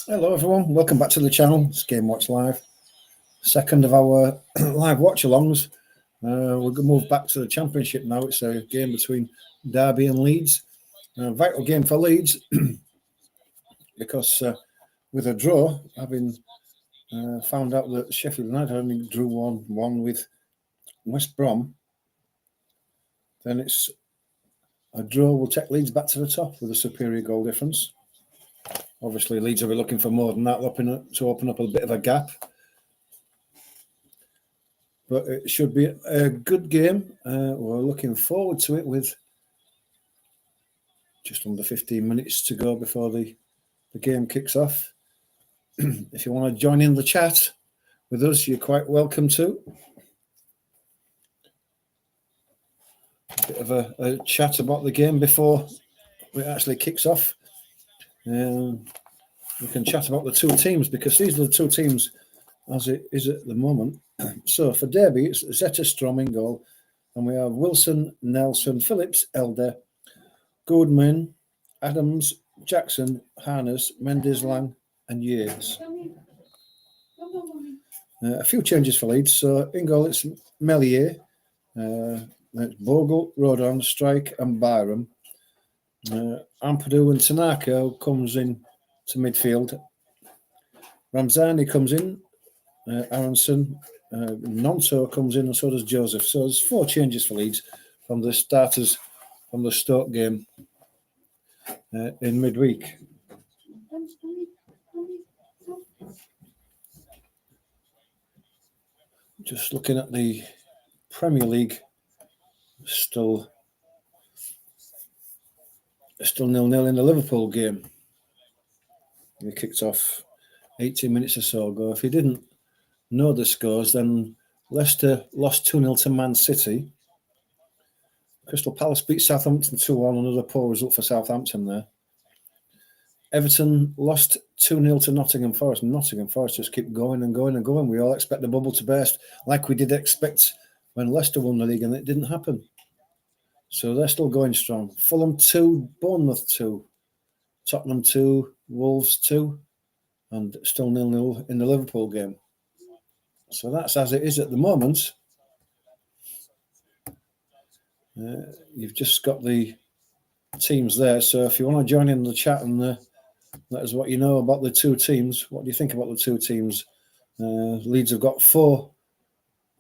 Hello everyone, welcome back to the channel. It's Game Watch Live, second of our live watch-alongs. We're going to move back to the Championship now. It's a game between Derby and Leeds. A vital game for Leeds because with a draw, having found out that Sheffield United only drew 1-1 with West Brom, then it's a draw will take Leeds back to the top with a superior goal difference. Obviously, Leeds will be looking for more than that to open up a bit of a gap. But it should be a good game. We're looking forward to it with just under 15 minutes to go before the game kicks off. If you want to join in the chat with us, you're quite welcome to. A bit of a chat about the game before it actually kicks off. We can chat about the two teams because these are the two teams as it is at the moment. So for Derby, it's Zeta Strom in goal, and we have Wilson, Nelson, Phillips, Elder, Goodman, Adams, Jackson, Harness, Mendes, Lang, and Years. A few changes for Leeds. So in goal, it's Melier, it's Bogle, Rodon, Strike, and Byram. Ampadu and Tanaka comes in to midfield. Ramzani comes in. Aronson, Nonto comes in, and so does Joseph. So there's 4 changes for Leeds from the starters from the Stoke game in midweek. Just looking at the Premier League, still 0-0 in the Liverpool game. We kicked off 18 minutes or so ago. If you didn't know the scores, then Leicester lost 2-0 to Man City. Crystal Palace beat Southampton 2-1, another poor result for Southampton there. Everton lost 2-0 to Nottingham Forest. Nottingham Forest just keep going and going and going. We all expect the bubble to burst like we did expect when Leicester won the league, and it didn't happen. So they're still going strong. Fulham 2, Bournemouth 2, Tottenham 2, Wolves 2, and still 0-0 in the Liverpool game. So that's as it is at the moment. You've just got the teams there. So if you want to join in the chat and let us what you know about the two teams, what do you think about the two teams? Leeds have got 4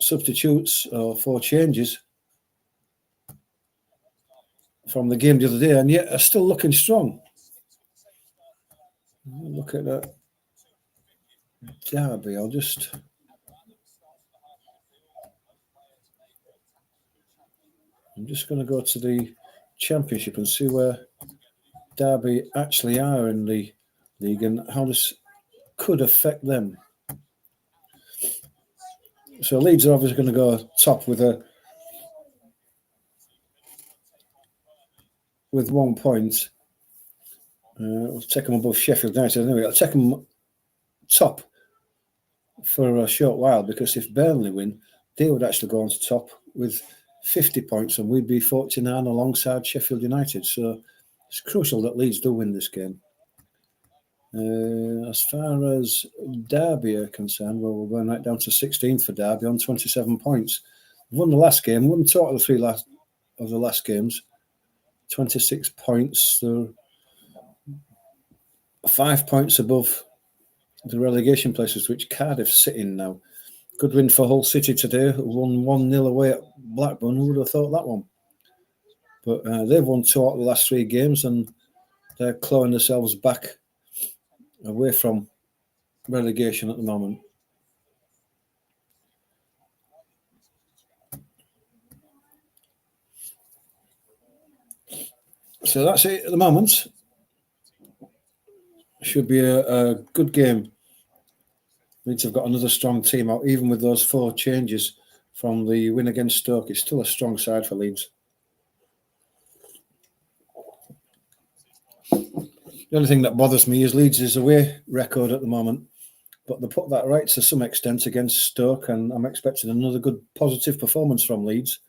substitutes or 4 changes from the game the other day, and yet are still looking strong. Look at that Derby. I'm just going to go to the Championship and see where Derby actually are in the league and how this could affect them. So Leeds are obviously going to go top with 1 point. We'll take them above Sheffield United anyway. I'll take them top for a short while, because if Burnley win, they would actually go on to top with 50 points, and we'd be 49 alongside Sheffield United. So it's crucial that Leeds do win this game. As far as Derby are concerned, well, we're going right down to 16th for Derby on 27 points. We've won the last game, won 2 out of the 3 last games, 26 points. They're 5 points above the relegation places, which Cardiff's sitting now. Good win for Hull City today. Won 1-0 away at Blackburn. Who would have thought that one? But they've won 2 out of the last 3 games, and they're clawing themselves back away from relegation at the moment. So that's it at the moment. Should be a good game. Leeds have got another strong team out, even with those 4 changes from the win against Stoke. It's still a strong side for Leeds. The only thing that bothers me is Leeds' away record at the moment, but they put that right to some extent against Stoke, and I'm expecting another good positive performance from Leeds.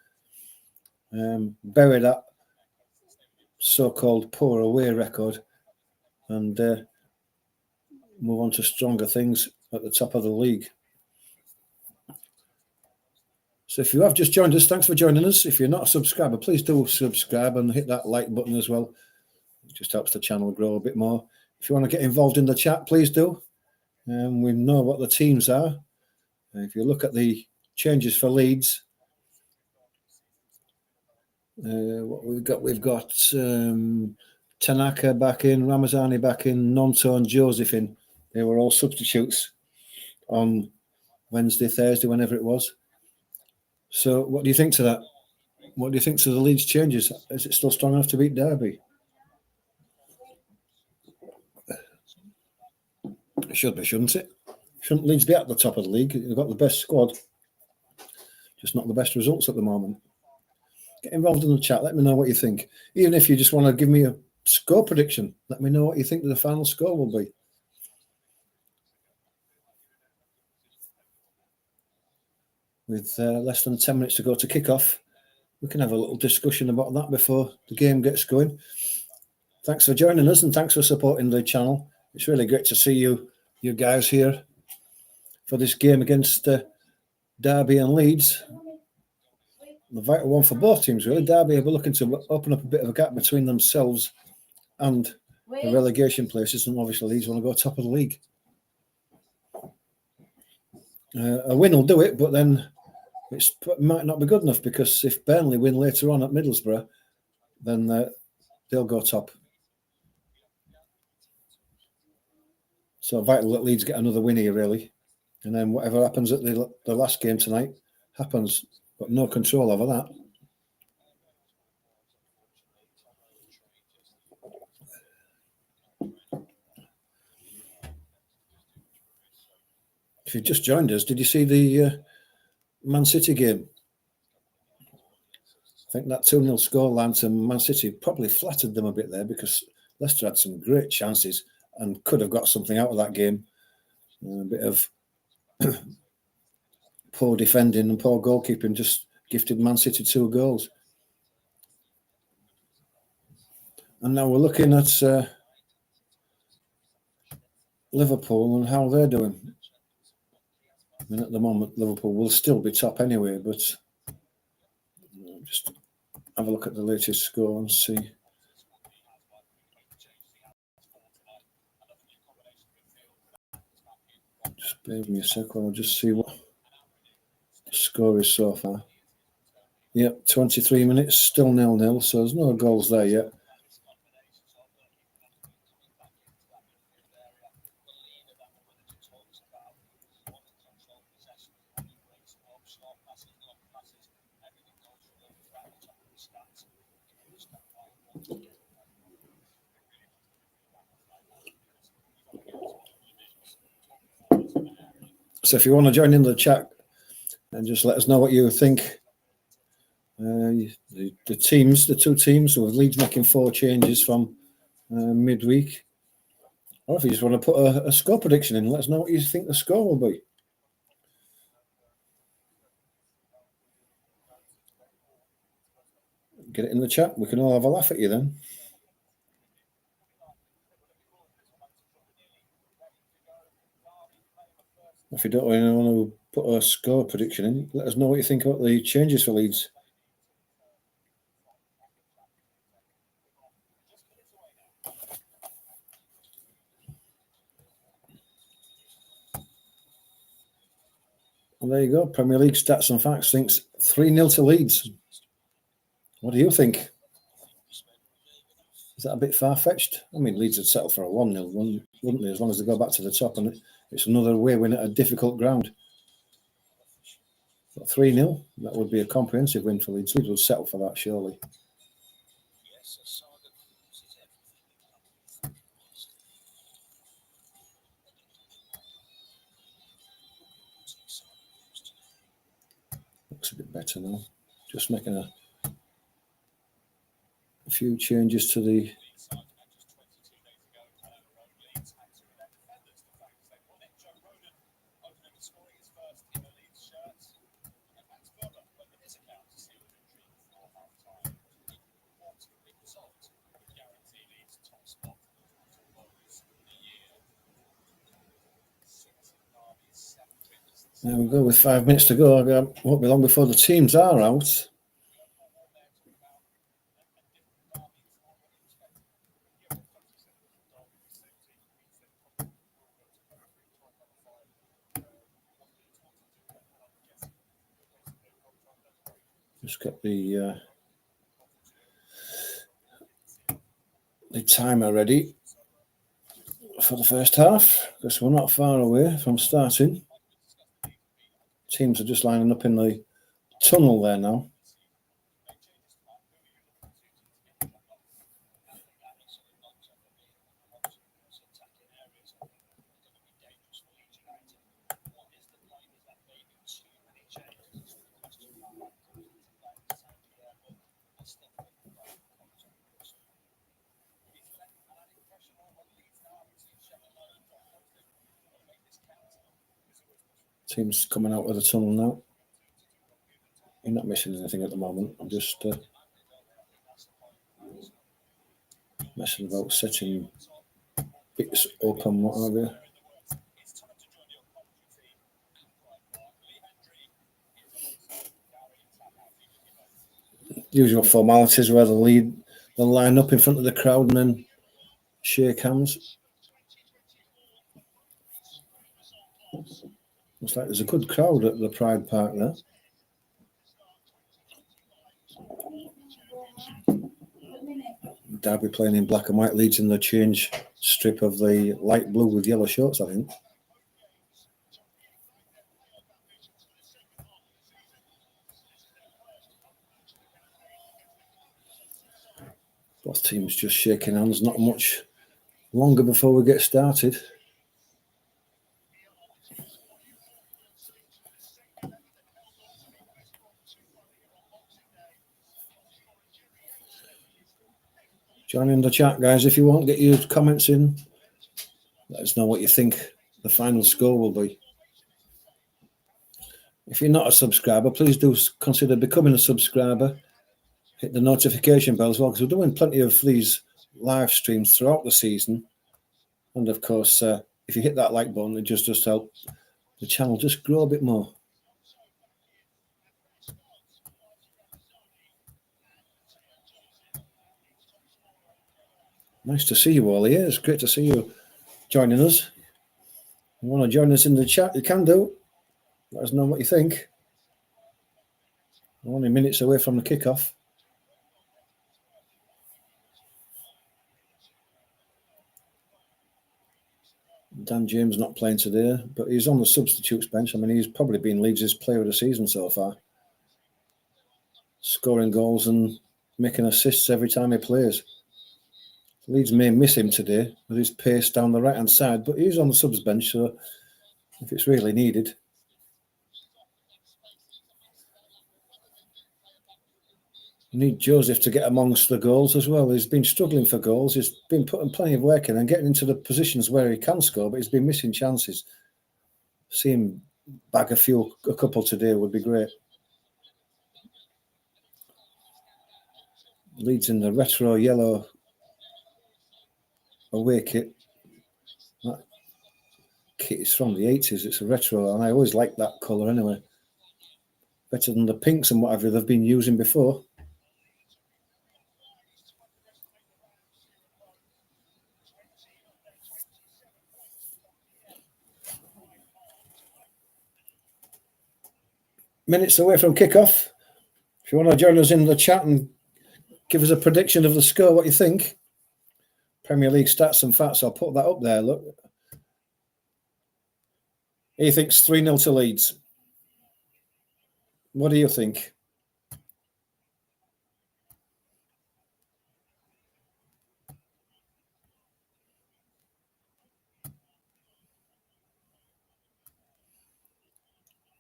Bury that so-called poor away record and move on to stronger things at the top of the league. So if you have just joined us, thanks for joining us. If you're not a subscriber, please do subscribe and hit that like button as well. It just helps the channel grow a bit more. If you want to get involved in the chat, please do. We know what the teams are. If you look at the changes for Leeds, what we've got Tanaka back in, Ramazani back in, Nonto and Joseph in. They were all substitutes on Wednesday, Thursday, whenever it was. So what do you think to that? What do you think to the Leeds changes? Is it still strong enough to beat Derby? It should be, shouldn't it? Shouldn't Leeds be at the top of the league? They've got the best squad, just not the best results at the moment. Get involved in the chat. Let me know what you think. Even if you just want to give me a score prediction, let me know what you think the final score will be. With less than 10 minutes to go to kick-off, we can have a little discussion about that before the game gets going. Thanks for joining us and thanks for supporting the channel. It's really great to see you guys here for this game against Derby and Leeds. The vital one for both teams, really. Derby are looking to open up a bit of a gap between themselves and the relegation places, and obviously Leeds want to go top of the league. A win will do it, but then it might not be good enough, because if Burnley win later on at Middlesbrough, then they'll go top. So vital that Leeds get another win here, really. And then whatever happens at the last game tonight happens. Got no control over that. If you just joined us, did you see the Man City game? I think that 2-0 scoreline to Man City probably flattered them a bit there, because Leicester had some great chances and could have got something out of that game. A bit of poor defending and poor goalkeeping just gifted Man City 2 goals. And now we're looking at Liverpool and how they're doing. I mean, at the moment, Liverpool will still be top anyway, but just have a look at the latest score and see. Just bear with me a sec while I'll just see what the score is so far. Yep, 23 minutes, still 0-0, so there's no goals there yet. So if you want to join in the chat and just let us know what you think. The two teams, with Leeds making 4 changes from midweek. Or if you just want to put a score prediction in, let us know what you think the score will be. Get it in the chat. We can all have a laugh at you then. If you don't want to put a score prediction in, let us know what you think about the changes for Leeds. Well, there you go. Premier League Stats and Facts thinks 3-0 to Leeds. What do you think? Is that a bit far-fetched? I mean, Leeds would settle for a 1-0 win, wouldn't they, as long as they go back to the top, and it's another away win at a difficult ground. But 3-0, that would be a comprehensive win for Leeds. Leeds would settle for that, surely. Looks a bit better now. Just making a few changes to the There we go, with 5 minutes to go. It won't be long before the teams are out. Just get the timer ready for the first half, because we're not far away from starting. Teams are just lining up in the tunnel there now. Teams coming out of the tunnel now. You're not missing anything at the moment. I'm just messing about setting bits up and what have you. Usual formalities where they'll line up in front of the crowd and then shake hands. Looks like there's a good crowd at the Pride Park there. Derby playing in black and white, Leeds in the change strip of the light blue with yellow shorts, I think. Both teams just shaking hands, not much longer before we get started. Join in the chat, guys, if you want. Get your comments in. Let us know what you think the final score will be. If you're not a subscriber, please do consider becoming a subscriber. Hit the notification bell as well, because we're doing plenty of these live streams throughout the season. And of course, if you hit that like button, it just does help the channel just grow a bit more. Nice to see you all here. It's great to see you joining us. If you want to join us in the chat, you can do. Let us know what you think. We're only minutes away from the kickoff. Dan James not playing today, but he's on the substitutes bench. I mean, he's probably been Leeds' player of the season so far. Scoring goals and making assists every time he plays. Leeds may miss him today with his pace down the right-hand side, but he's on the subs bench, so if it's really needed. You need Joseph to get amongst the goals as well. He's been struggling for goals. He's been putting plenty of work in and getting into the positions where he can score, but he's been missing chances. See him bag a couple today would be great. Leeds in the retro yellow away kit. That kit is from the 80s. It's a retro, and I always like that colour anyway. Better than the pinks and whatever they've been using before. Minutes away from kickoff. If you want to join us in the chat and give us a prediction of the score, what you think? Premier League stats and facts, I'll put that up there, look. He thinks 3-0 to Leeds. What do you think?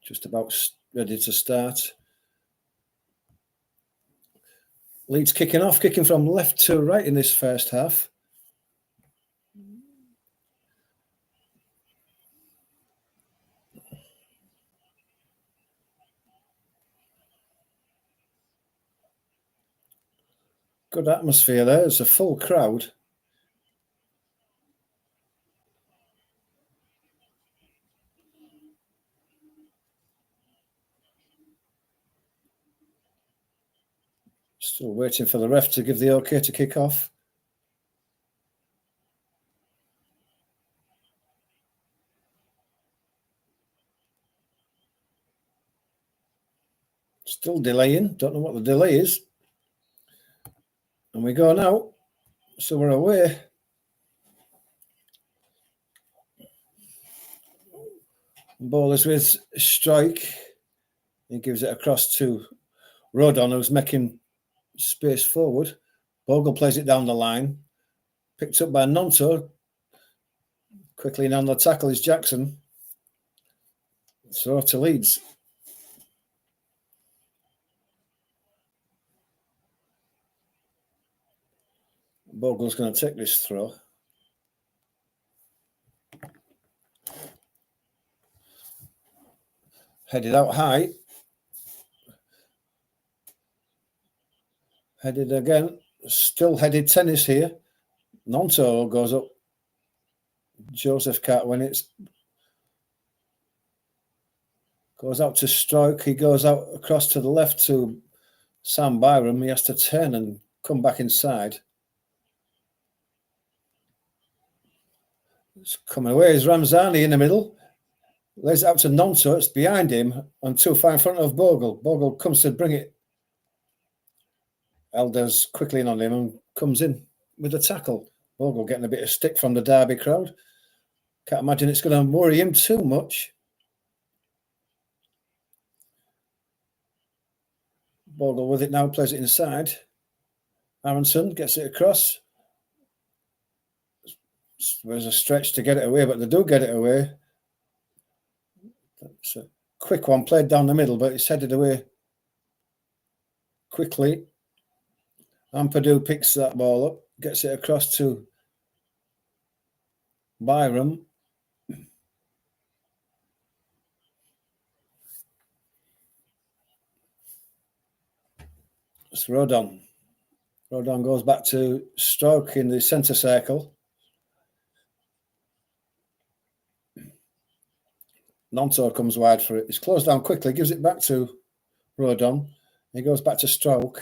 Just about ready to start. Leeds kicking from left to right in this first half. Good atmosphere there. It's a full crowd. Still waiting for the ref to give the okay to kick off. Still delaying. Don't know what the delay is. And we go now. So we're away. Ball is with Strike. He gives it across to Rodon, who's making space forward. Bogle plays it down the line. Picked up by Nonto. Quickly in on the tackle is Jackson. Throw to Leeds. Bogle's going to take this throw. Headed out high. Headed again. Still headed tennis here. Nonto goes up. Joseph can't win it. Goes out to Stroke. He goes out across to the left to Sam Byram. He has to turn and come back inside. It's coming away is Ramzani in the middle. Lays it out to Nonto. It's behind him and too far in front of Bogle. Bogle comes to bring it. Elders quickly in on him and comes in with a tackle. Bogle getting a bit of stick from the Derby crowd. Can't imagine it's going to worry him too much. Bogle with it now, plays it inside. Aronson gets it across. There's a stretch to get it away, but they do get it away. It's a quick one, played down the middle, but it's headed away quickly. Ampadu picks that ball up, gets it across to Byram. It's Rodon. Rodon goes back to Stroke in the centre circle. Nonto comes wide for it. He's closed down quickly, gives it back to Rodon. He goes back to Stroke.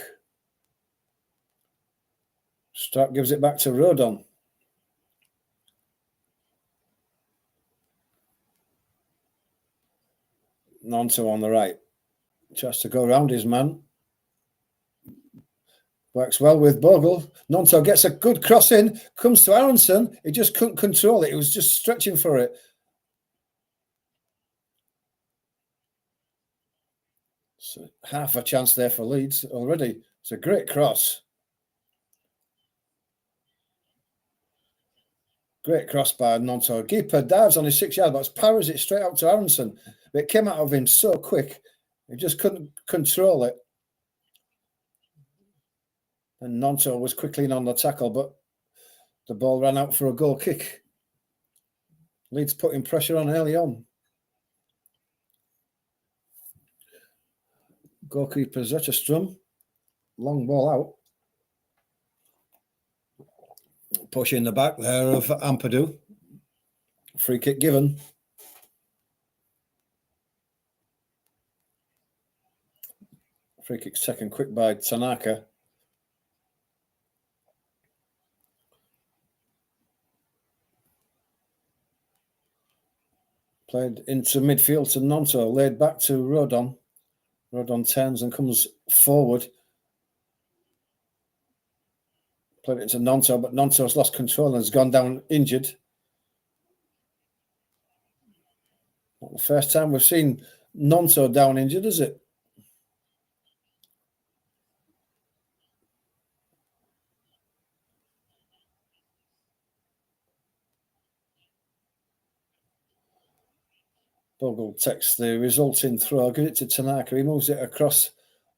Stroke gives it back to Rodon. Nonto on the right. Tries to go around his man. Works well with Bogle. Nonto gets a good cross in. Comes to Aronson. He just couldn't control it. He was just stretching for it. So half a chance there for Leeds already. It's a great cross. Great cross by Nonto. Keeper dives on his 6 yard, but powers it straight out to Aronson. But it came out of him so quick, he just couldn't control it. And Nonto was quickly in on the tackle, but the ball ran out for a goal kick. Leeds putting pressure on early on. Goalkeeper Zetterstrom. Long ball out. Push in the back there of Ampadu. Free kick given. Free kick taken quick by Tanaka. Played into midfield to Nonto, laid back to Rodon. Rodon turns and comes forward. Played it into Nonto, but Nonto's lost control and has gone down injured. Not the first time we've seen Nonto down injured, is it? Bogle takes the resulting throw, gives it to Tanaka. He moves it across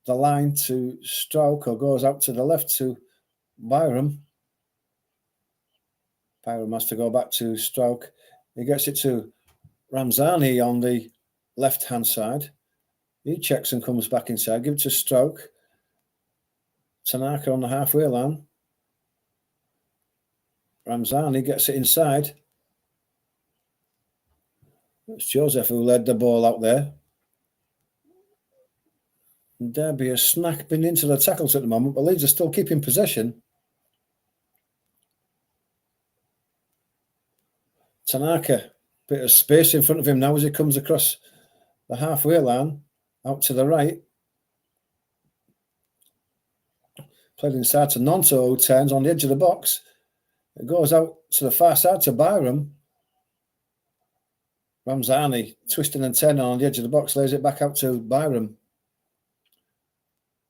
the line to Stroke, or goes out to the left to Byram. Byram has to go back to Stroke. He gets it to Ramzani on the left-hand side. He checks and comes back inside. Give it to Stroke. Tanaka on the halfway line. Ramzani gets it inside. It's Joseph who led the ball out there. And Derby are snapping into the tackles at the moment, but Leeds are still keeping possession. Tanaka, bit of space in front of him now as he comes across the halfway line, out to the right. Played inside to Nonto, who turns on the edge of the box. It goes out to the far side to Byram. Ramzani twisting and turning on the edge of the box, lays it back out to Byram.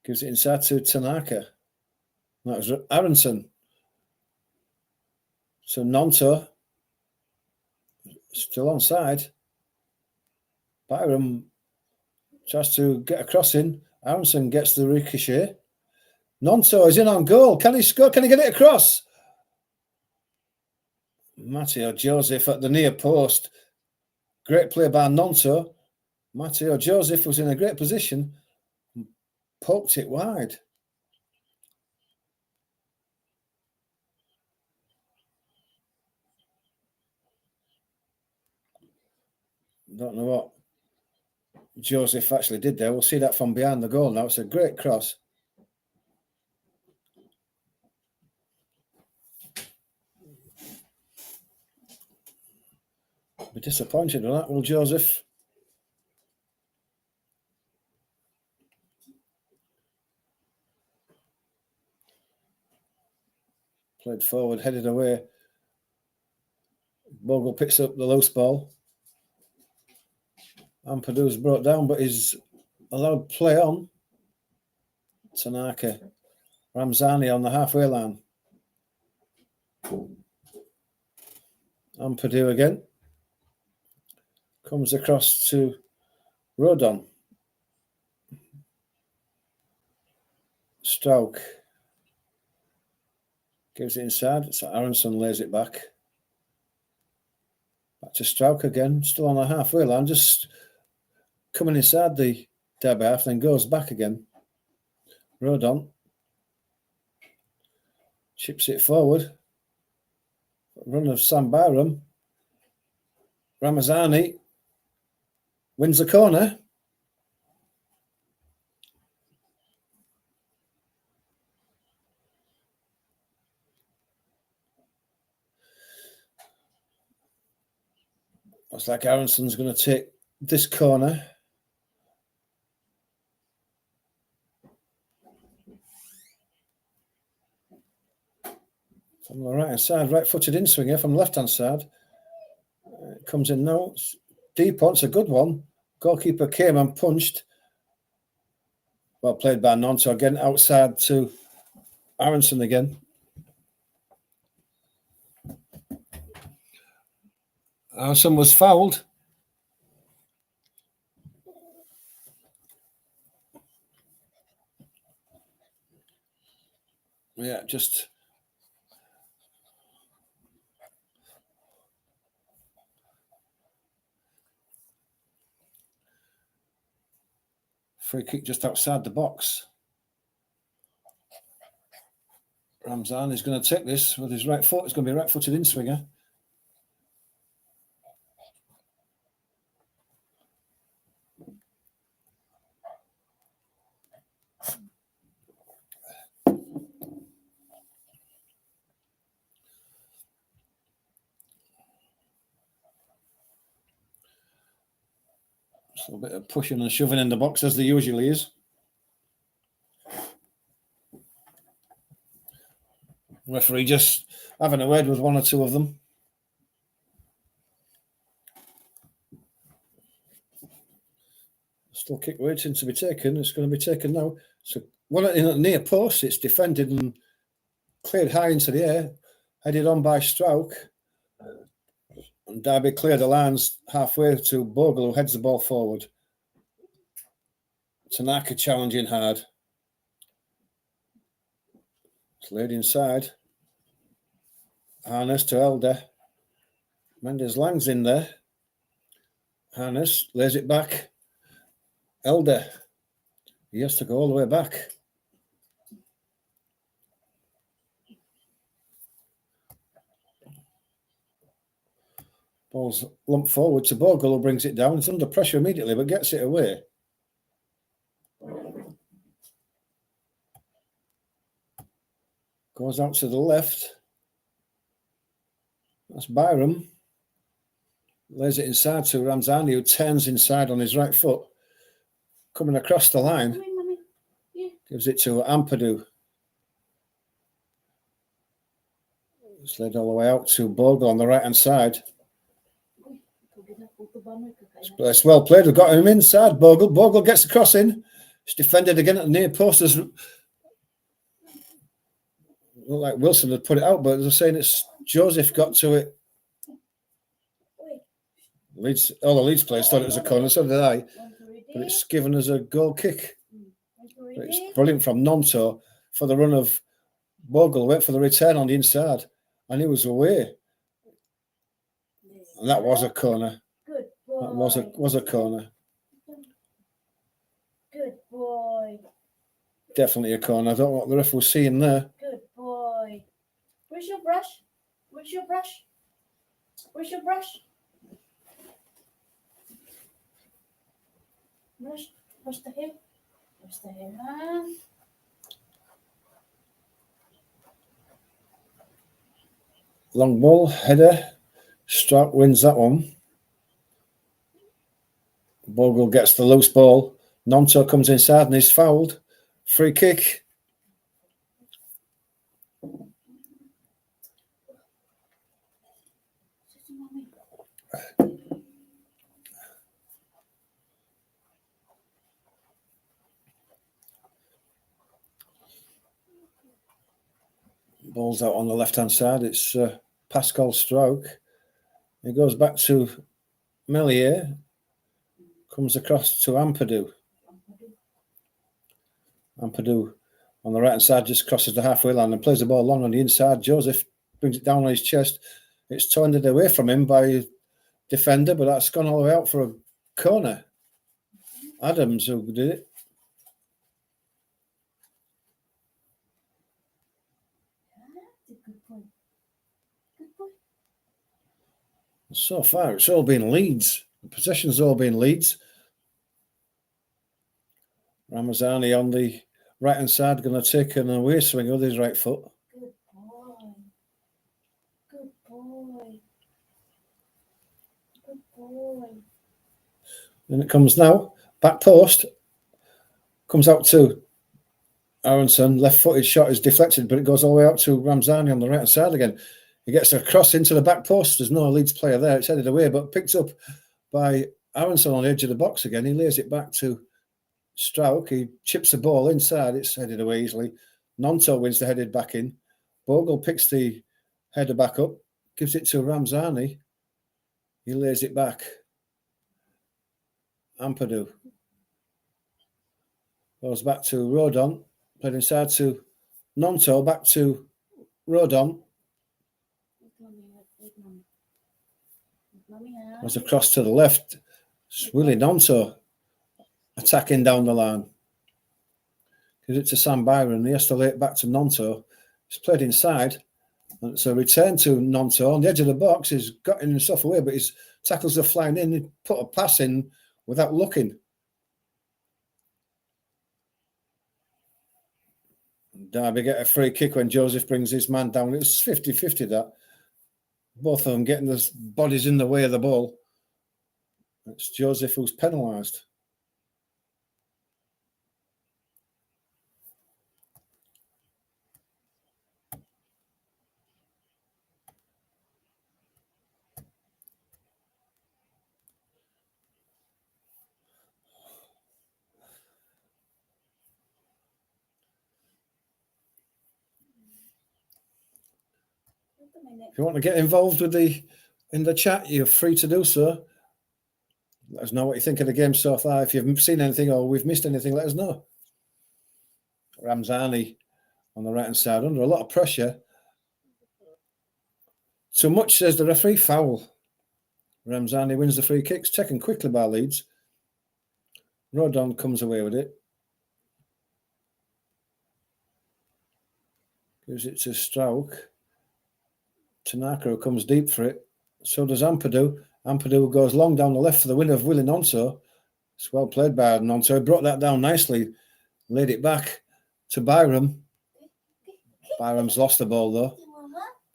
Gives it inside to Tanaka. That was Aronson. So Nonto still onside. Byram tries to get a crossing. Aronson gets the ricochet. Nonto is in on goal. Can he score? Can he get it across? Matteo Joseph at the near post. Great play by Nonto. Matteo Joseph was in a great position. Poked it wide. Don't know what Joseph actually did there. We'll see that from behind the goal now. It's a great cross. Be disappointed with that, will Joseph? Played forward, headed away. Bogle picks up the loose ball. Ampadu's brought down, but he's allowed play on. Tanaka. Ramzani on the halfway line. Ampadu again. Comes across to Rodon. Strauch. Gives it inside. So Aronson lays it back. Back to Strauch again. Still on the halfway line. Just coming inside the Derby half, then goes back again. Rodon. Chips it forward. Run of Sam Byram. Ramazani wins the corner. Looks like Aronson's going to take this corner. From the right hand side, right-footed in-swinger from the left-hand side. It comes in now. It's deep on, it's a good one. Goalkeeper came and punched. Well played by Nonto again, outside to Aronson again. Aronson was fouled. Yeah, just free kick just outside the box. Ramzan is going to take this with his right foot. It's going to be a right-footed in-swinger. So a bit of pushing and shoving in the box as there usually is. Referee just having a word with one or two of them. Still kick waiting to be taken. It's going to be taken now. So one in the near post, it's defended and cleared high into the air, headed on by Strauch. And Derby cleared the lines halfway to Bogle, who heads the ball forward. Tanaka challenging hard. It's laid inside. Harness to Elder. Mendes Lang's in there. Harness lays it back. Elder. He has to go all the way back. Ball's lumped forward to Bogle, who brings it down. It's under pressure immediately, but gets it away. Goes out to the left. That's Byram. Lays it inside to Ramzani, who turns inside on his right foot. Coming across the line. Yeah. Gives it to Ampadu. It's led all the way out to Bogle on the right-hand side. It's well played. We've got him inside, Bogle. Bogle gets the cross in. It's defended again at the near post. Looked like Wilson had put it out, but they're saying it's Joseph got to it. Leeds, all the Leeds players thought it was a corner, so did I. But it's given us a goal kick. But it's brilliant from Nonto for the run of Bogle. Went for the return on the inside, and he was away. And that was a corner. That was a corner. Good boy. Definitely a corner. I don't know what the ref was seeing there. Good boy. Where's your brush? Where's your brush? Where's your brush? Brush the hair. Brush the hair, huh? Long ball, header. Strout wins that one. Bogle gets the loose ball. Nonto comes inside and he's fouled. Free kick. Ball's out on the left-hand side. It's Pascal Strouk. He goes back to Melier. Comes across to Ampadu. Ampadu on the right-hand side just crosses the halfway line and plays the ball long on the inside. Joseph brings it down on his chest. It's turned away from him by a defender, but that's gone all the way out for a corner. Adams who did it. So far, it's all been Leeds. The possession's all been Leeds. Ramazani on the right-hand side, going to take an away swing with his right foot. Good boy. Good boy. Good boy. And it comes now. Back post. Comes out to Aronson. Left-footed shot is deflected, but it goes all the way out to Ramzani on the right-hand side again. He gets a cross into the back post. There's no Leeds player there. It's headed away, but picked up by Aronson on the edge of the box again. He lays it back to Strouk. He chips the ball inside. It's headed away easily. Nonto wins the headed back in. Bogle picks the header back up. Gives it to Ramzani. He lays it back. Ampadu. Goes back to Rodon. Played inside to Nonto. Back to Rodon. Was across to the left. It's Willie Nonto attacking down the line. Gives it to Sam Byron. He has to lay it back to Nonto. It's played inside. And it's a return to Nonto. On the edge of the box, he's gotten himself away, but his tackles are flying in. He put a pass in without looking. Derby get a free kick when Joseph brings his man down. It was 50-50 that. Both of them getting their bodies in the way of the ball. It's Joseph who's penalised. If you want to get involved with in the chat, you're free to do so. Let us know what you think of the game so far. If you've seen anything or we've missed anything, let us know. Ramzani on the right-hand side, under a lot of pressure. Too much, says the referee. Foul. Ramzani wins the free kicks, taken quickly by Leeds. Rodon comes away with it. Gives it to Strouk. Tanaka comes deep for it. So does Ampadu. Ampadu goes long down the left for the win of Willie Nonto. It's well played by Nonto. He brought that down nicely. Laid it back to Byram. Byram's lost the ball though.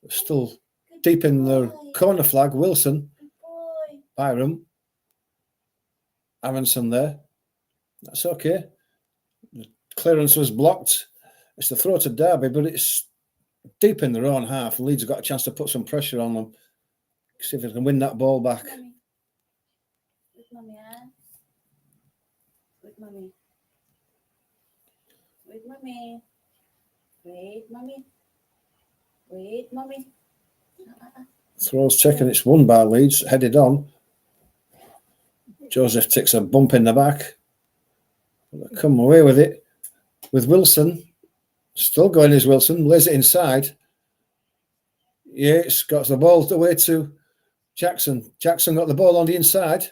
Still deep in the corner flag. Wilson, Byram, Aronson there. That's okay. The clearance was blocked. It's the throw to Derby, but it's deep in their own half. Leeds have got a chance to put some pressure on them. See if they can win that ball back. Wait, mommy. Wait, mommy. Wait, mommy. Wait, mommy. Wait, mommy. Throw's taken. It's won by Leeds. Headed on. Joseph takes a bump in the back. They come away with it. With Wilson. Still going is Wilson. Lays it inside. Yates got the ball away to Jackson. Jackson got the ball on the inside.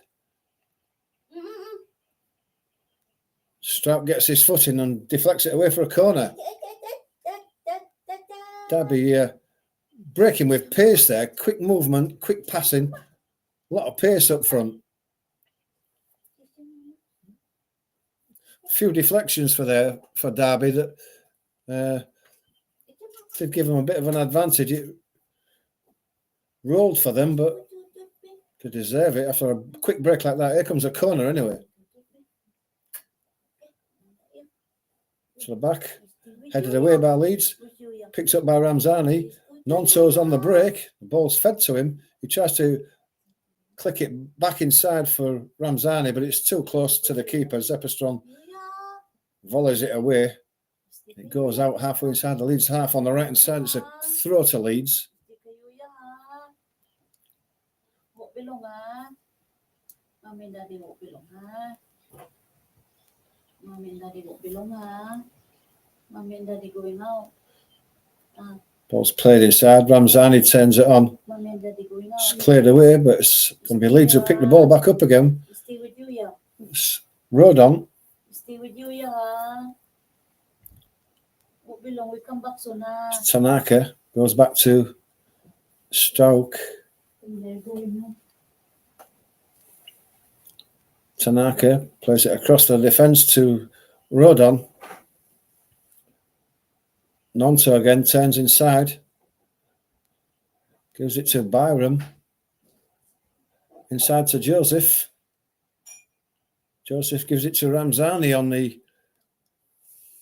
Strout gets his foot in and deflects it away for a corner. Derby breaking with pace there. Quick movement, quick passing. A lot of pace up front. A few deflections for Derby that did give them a bit of an advantage. It rolled for them, but to deserve it after a quick break like that. Here comes a corner anyway. To the back, headed away by Leeds, picked up by Ramzani. Nonto's on the break. The ball's fed to him. He tries to click it back inside for Ramzani, but it's too close to the keeper. Zepestron volleys it away. It goes out halfway inside the Leeds half on the right hand side. It's a throw to Leeds. Mommy and Daddy won't belong, huh? Mommy and Daddy won't belong, huh? Mommy and Daddy going out. Ball's played inside. Ramzani turns it on. Mommy and Daddy going out. It's cleared away, but it's going to be Leeds who pick the ball back up again. Stay with you, yeah. It's Rodon. Stay with you, yeah. Won't belong. We come back soon, huh? Tanaka goes back to Stoke. Tanaka plays it across the defence to Rodon. Nonto again turns inside. Gives it to Byram. Inside to Joseph. Joseph gives it to Ramzani on the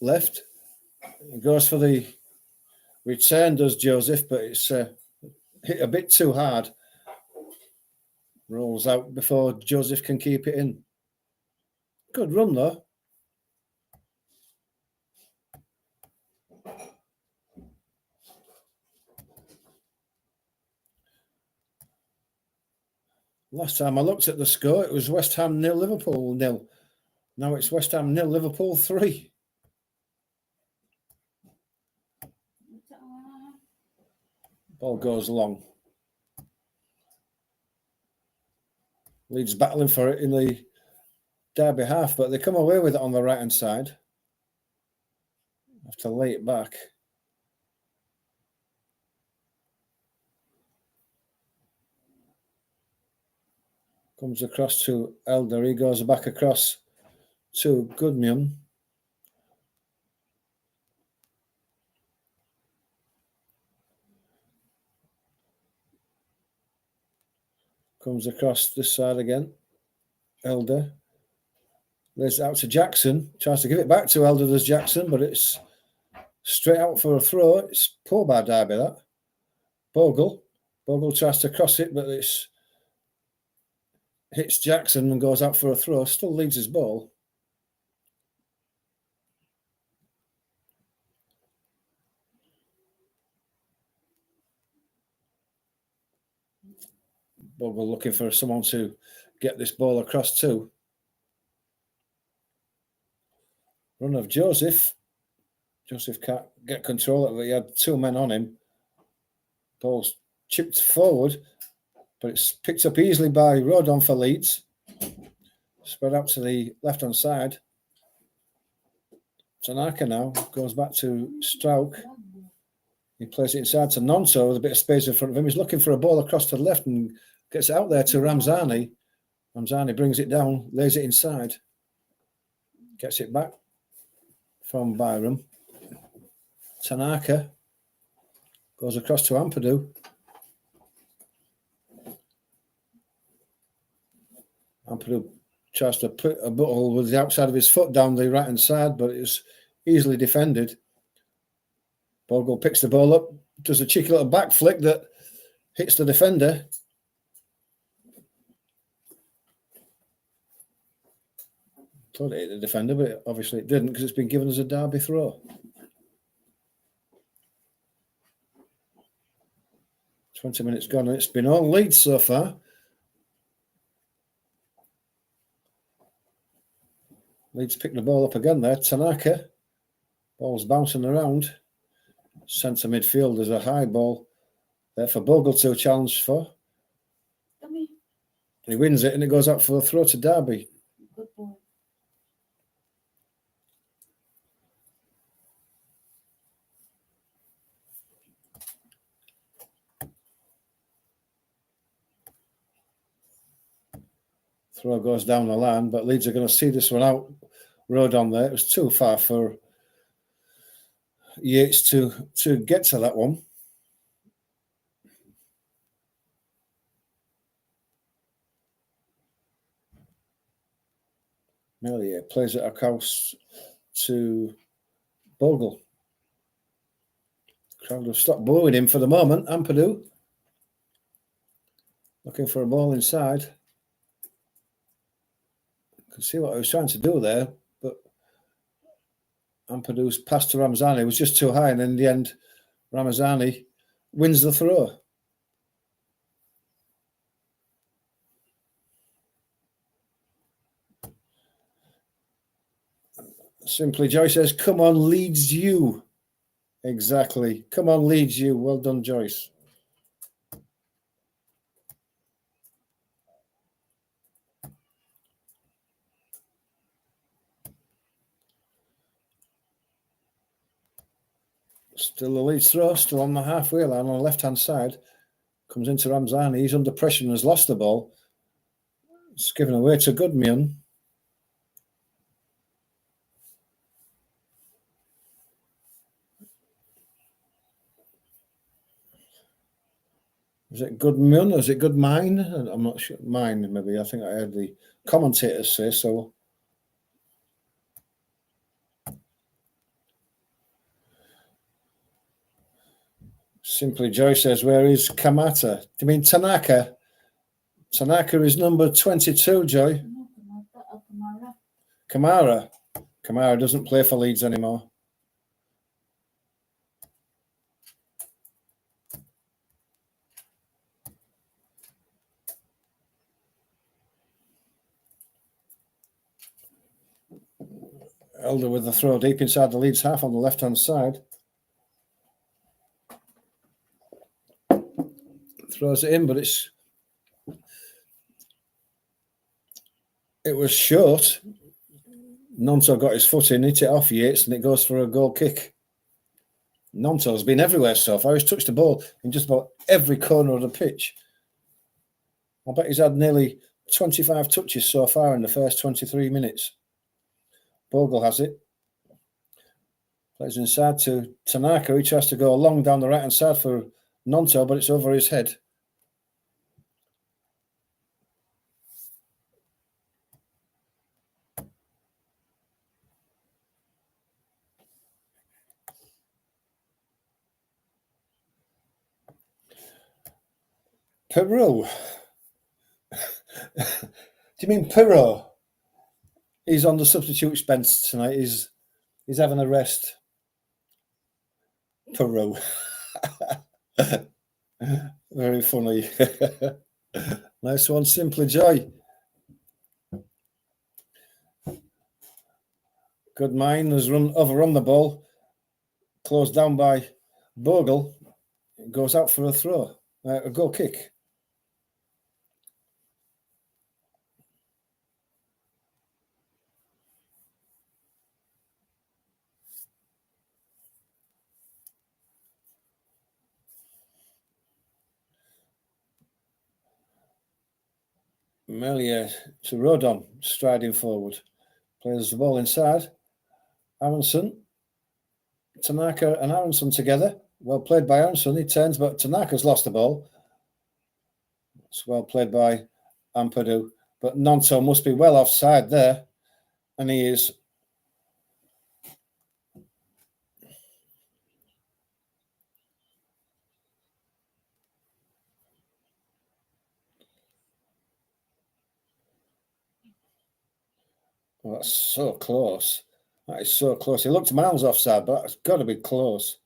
left. He goes for the return, does Joseph, but it's hit a bit too hard. Rolls out before Joseph can keep it in. Good run, though. Last time I looked at the score, it was West Ham 0, Liverpool 0. Now it's West Ham 0, Liverpool 3. Ball goes long. Leeds battling for it in the Derby half, but they come away with it on the right-hand side. Have to lay it back. Comes across to Elder. He goes back across to Goodman. Comes across this side again. Elder. Lays it out to Jackson. Tries to give it back to Elder, does Jackson, but it's straight out for a throw. It's poor by Derby, that. Bogle. Bogle tries to cross it, but it's hits Jackson and goes out for a throw. Still leads his ball. Bogle looking for someone to get this ball across to. Run of Joseph. Joseph can't get control of it. He had two men on him. Ball's chipped forward, but it's picked up easily by Rodon for Leeds. Spread out to the left-hand side. Tanaka now goes back to Strouk. He plays it inside to Nonto with a bit of space in front of him. He's looking for a ball across to the left and gets it out there to Ramzani. Ramzani brings it down, lays it inside. Gets it back from Byram. Tanaka Goes across to Ampadu. Ampadu tries to put a butthole with the outside of his foot down the right-hand side, but it was easily defended. Bogle picks the ball up, does a cheeky little back flick that hits the defender. Thought it hit the defender, but obviously it didn't because it's been given as a Derby throw. 20 minutes gone and it's been all Leeds so far. Leeds picked the ball up again there. Tanaka. Ball's bouncing around. Centre midfield, there's a high ball there for Bogle to challenge for. He wins it and it goes out for a throw to Derby. Good boy. Throw goes down the line, but Leeds are going to see this one out. Road on there. It was too far for Yates to get to that one. Melier plays it across to Bogle. Crowd have stopped booing him for the moment. Ampadu looking for a ball inside. You can see what I was trying to do there, but Ampadu's pass to Ramazani was just too high, and in the end, Ramazani wins the throw. Simply Joyce says, come on, Leeds you. Exactly. Come on, Leeds you. Well done, Joyce. Still the Leeds throw, still on the halfway line on the left-hand side. Comes into Ramzani. He's under pressure and has lost the ball. It's given away to Goodman. Is it Goodman or is it Goodmine? I'm not sure. Mine, maybe. I think I heard the commentators say so. Simply Joyce says, where is Kamata? Do you mean Tanaka? Tanaka is number 22, Joy. Kamara. Kamara doesn't play for Leeds anymore. Elder with the throw deep inside the Leeds half on the left-hand side. Throws it in, but it was short. Nonto got his foot in, hit it off Yates, and it goes for a goal kick. Nonto's been everywhere so far. He's touched the ball in just about every corner of the pitch. I bet he's had nearly 25 touches so far in the first 23 minutes. Bogle has it. Plays inside to Tanaka. He tries to go long down the right-hand side for Nonto, but it's over his head. Peru. Do you mean Peru? He's on the substitute bench tonight. He's having a rest. Peru. Very funny. Nice one, Simply Joy. Good mind has overrun the ball. Closed down by Bogle. It goes out for a throw. A goal kick. Melier to Rodon, striding forward. Plays the ball inside. Aronson. Tanaka and Aronson together. Well played by Aronson. He turns, but Tanaka's lost the ball. It's well played by Ampadu. But Nonto must be well offside there. And he is. Oh, that's so close. That is so close. He looked miles offside, but that's got to be close.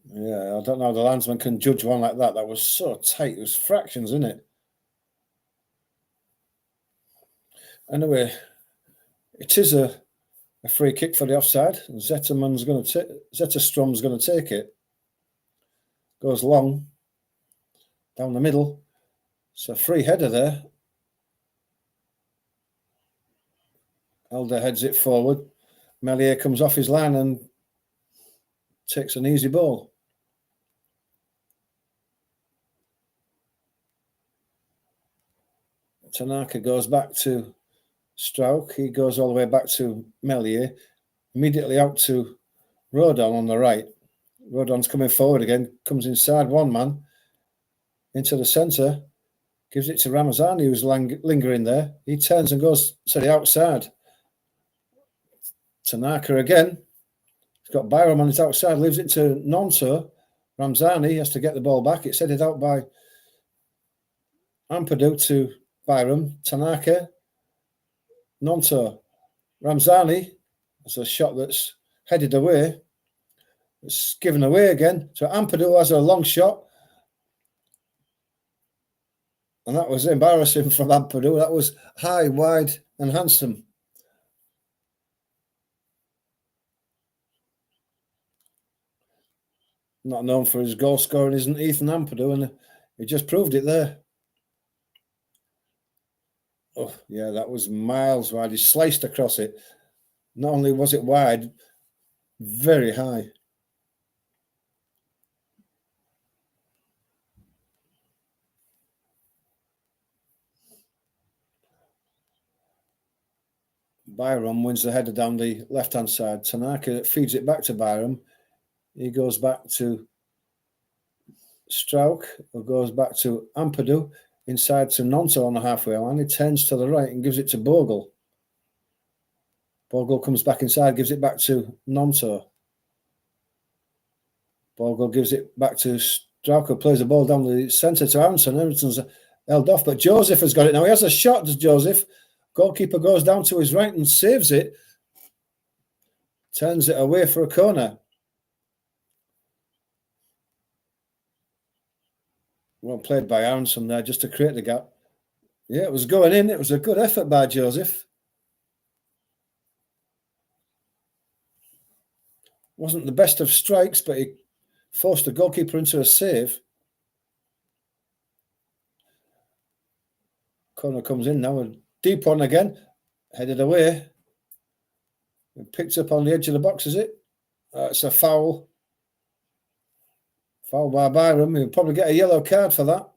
Yeah, I don't know how the landsman can judge one like that. That was so tight. It was fractions, isn't it? Anyway, it is a free kick for the offside. Zetterstrom's going to take it. Goes long down the middle. It's a free header there. Elder heads it forward. Melier comes off his line and takes an easy ball. Tanaka goes back to Strauch. He goes all the way back to Melier. Immediately out to Rodon on the right. Rodon's coming forward again. Comes inside one man. Into the centre. Gives it to Ramazani, who's lingering there. He turns and goes to the outside. Tanaka again. He's got Byram on his outside. Leaves it to Nonto. Ramzani has to get the ball back. It's headed out by Ampadu to Byram. Tanaka. Nonto. Ramzani. It's a shot that's headed away. It's given away again. So Ampadu has a long shot. And that was embarrassing from Ampadu. That was high, wide, and handsome. Not known for his goal scoring, isn't Ethan Ampadu, and he just proved it there. Oh, yeah, that was miles wide. He sliced across it. Not only was it wide, very high. Byram wins the header down the left-hand side. Tanaka feeds it back to Byram. He goes back to Strauch, who goes back to Ampadu, inside to Nonto on the halfway line. He turns to the right and gives it to Bogle. Bogle comes back inside, gives it back to Nonto. Bogle gives it back to Strauch, who plays the ball down the centre to Aronson. Aronson's held off, but Joseph has got it now. He has a shot, does Joseph. Goalkeeper goes down to his right and saves it. Turns it away for a corner. Well played by Aronson there just to create the gap. Yeah, it was going in. It was a good effort by Joseph. Wasn't the best of strikes, but he forced the goalkeeper into a save. Corner comes in now. A deep one again. Headed away. Picked up on the edge of the box, is it? It's a foul. Foul by Byram. He'll probably get a yellow card for that.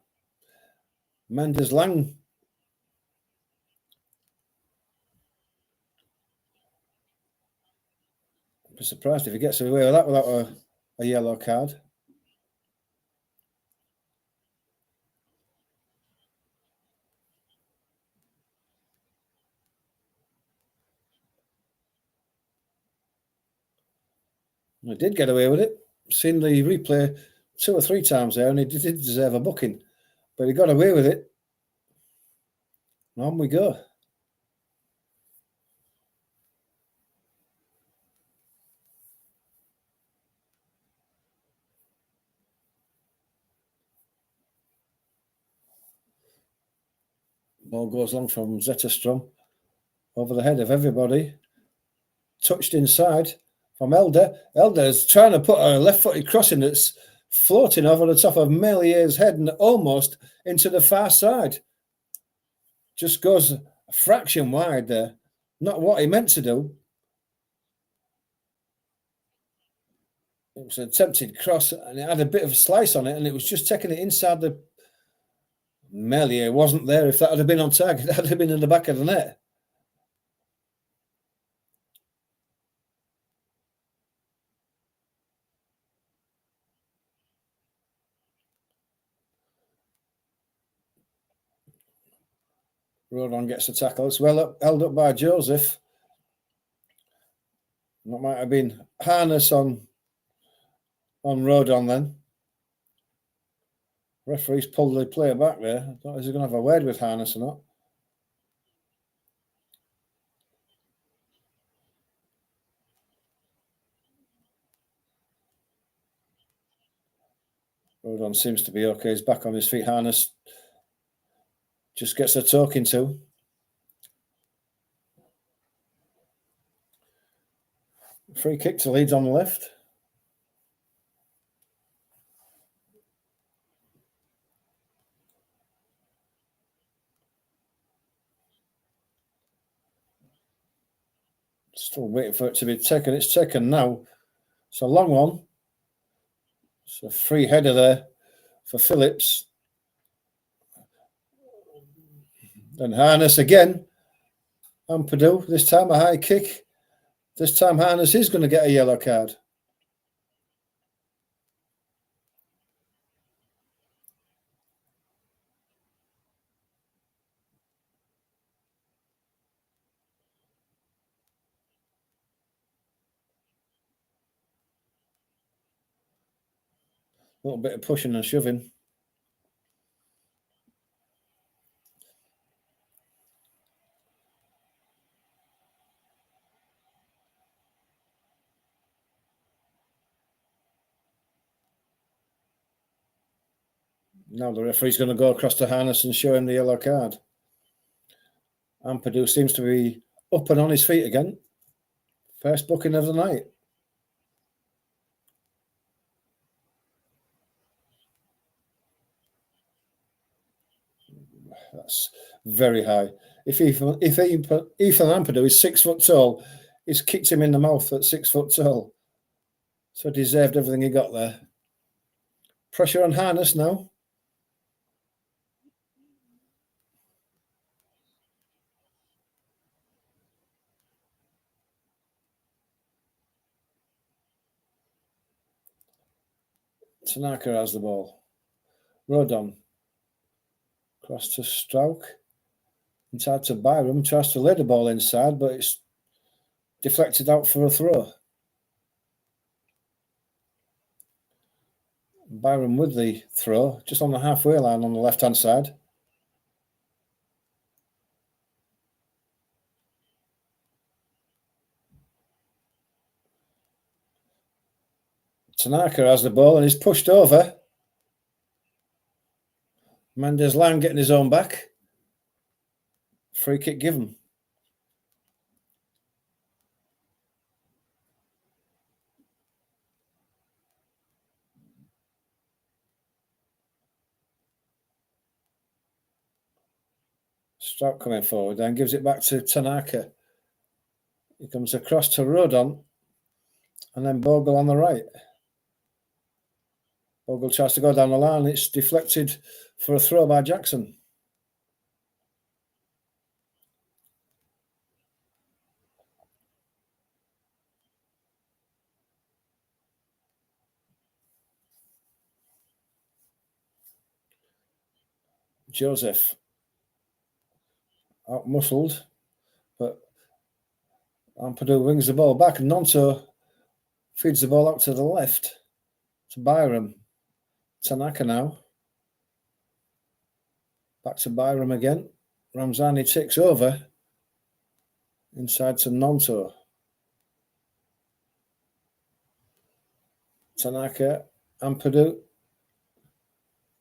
Mendes Lang. I'd be surprised if he gets away with that without a yellow card. He did get away with it. Seen the replay 2 or 3 times there, and he did deserve a booking. But he got away with it. On we go. Ball goes long from Zetterstrom over the head of everybody. Touched inside from Elder. Elder's trying to put a left-footed crossing that's floating over the top of Melier's head and almost into the far side. Just goes a fraction wide there. Not what he meant to do. It was an attempted cross and it had a bit of a slice on it and it was just taking it inside the Melier wasn't there. If that had been on target, that would have been in the back of the net. Rodon gets the tackle. It's well held up by Joseph. That might have been harness on Rodon then. Referee's pulled the player back there. I thought, is he going to have a word with harness or not? Rodon seems to be okay. He's back on his feet. Harness just gets a talking to. Free kick to Leeds on the left. Still waiting for it to be taken. It's taken now. It's a long one. It's a free header there for Phillips. And Harness again. Ampadu, this time a high kick. This time Harness is going to get a yellow card. A little bit of pushing and shoving. Now the referee's going to go across to Harness and show him the yellow card. Ampadu seems to be up and on his feet again. First booking of the night. That's very high. If Ethan Ampadu is 6 foot tall, he's kicked him in the mouth at 6 foot tall. So deserved everything he got there. Pressure on Harness now. Tanaka has the ball. Rodon. Cross to Strauch. Inside to Byram. Tries to lay the ball inside, but it's deflected out for a throw. Byram with the throw, just on the halfway line on the left-hand side. Tanaka has the ball and is pushed over. Mendes Lang getting his own back. Free kick given. Strout coming forward, then gives it back to Tanaka. He comes across to Rodon, and then Bogle on the right. Bogle tries to go down the line. It's deflected for a throw by Jackson. Joseph out muscled, but Ampadu wings the ball back. Nonto feeds the ball out to the left to Byram. Tanaka now. Back to Byram again. Ramzani takes over. Inside to Nonto. Tanaka, Ampadu,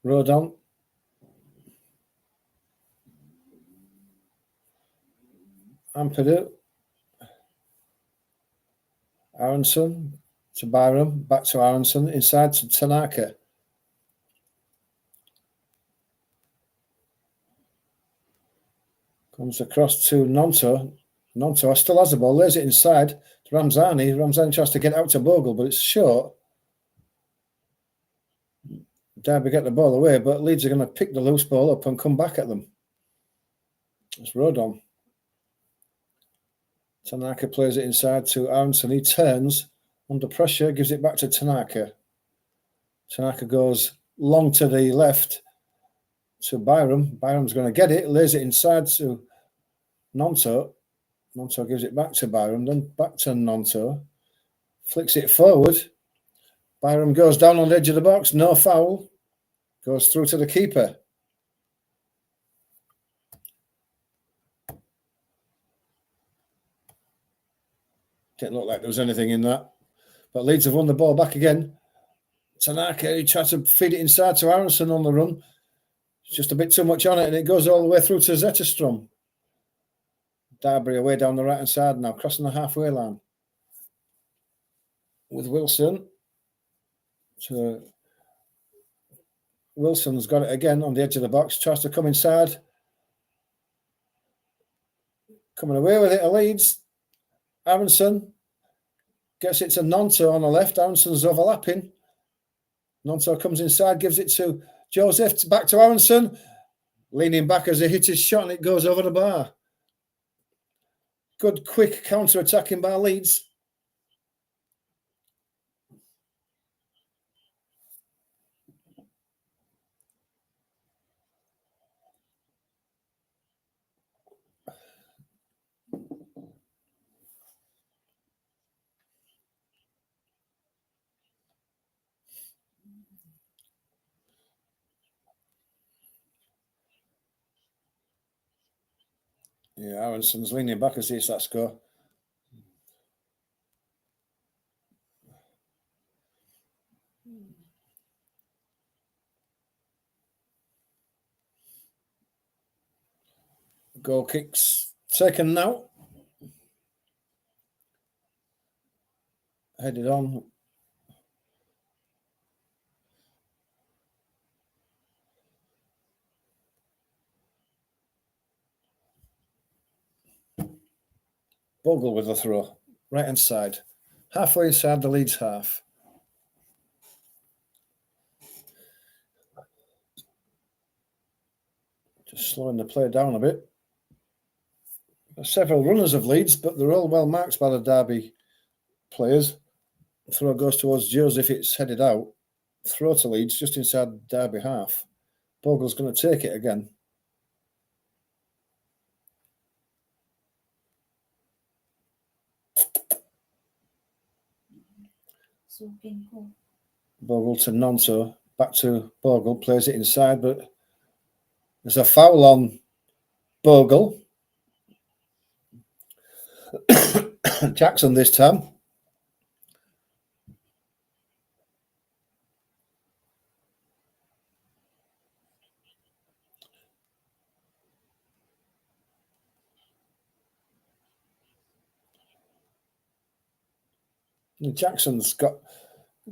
Rodon. Ampadu. Aronson to Byram. Back to Aronson. Inside to Tanaka. Comes across to Nonto. Nonto still has the ball. Lays it inside to Ramzani. Ramzani tries to get out to Bogle, but it's short. Derby get the ball away, but Leeds are going to pick the loose ball up and come back at them. It's Rodon. Tanaka plays it inside to Aronson. He turns under pressure, gives it back to Tanaka. Tanaka goes long to the left to Byram. Byram's going to get it, lays it inside to Nonto. Nonto gives it back to Byram, then back to Nonto. Flicks it forward. Byram goes down on the edge of the box, no foul. Goes through to the keeper. Didn't look like there was anything in that. But Leeds have won the ball back again. Tanaka, he tried to feed it inside to Aronson on the run. It's just a bit too much on it, and it goes all the way through to Zetterstrom. Derby away down the right-hand side now, crossing the halfway line. With Wilson. So Wilson's got it again on the edge of the box. Tries to come inside. Coming away with it, Leeds. Aronson gets it to Nonto on the left. Aronson's overlapping. Nonto comes inside, gives it to Joseph. Back to Aronson. Leaning back as he hits his shot and it goes over the bar. Good, quick counter-attacking by Leeds. Yeah, Aronson's leaning back as he hits that score. Goal kicks taken now. Headed on. Bogle with the throw. Right hand side. Halfway inside the Leeds half. Just slowing the play down a bit. There's several runners of Leeds, but they're all well marked by the Derby players. Throw goes towards Joseph. It's headed out. Throw to Leeds just inside Derby half. Bogle's going to take it again. Bogle to Nonto. Back to Bogle. Plays it inside, but there's a foul on Bogle. Jackson this time.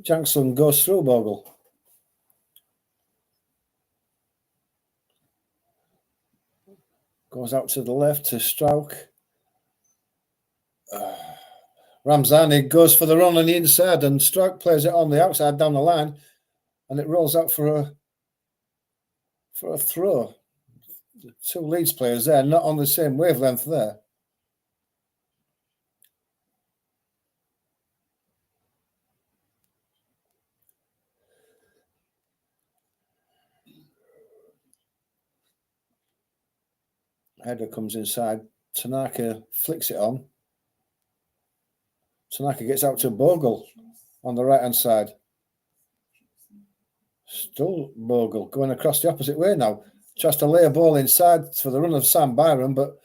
Jackson goes through Bogle. Goes out to the left to Strauch. Ramzani goes for the run on the inside, and Strauch plays it on the outside down the line, and it rolls out for a throw. The two Leeds players there, not on the same wavelength there. Header comes inside. Tanaka flicks it on. Tanaka gets out to Bogle on the right-hand side. Still Bogle going across the opposite way now. Tries to lay a ball inside for the run of Sam Byram, but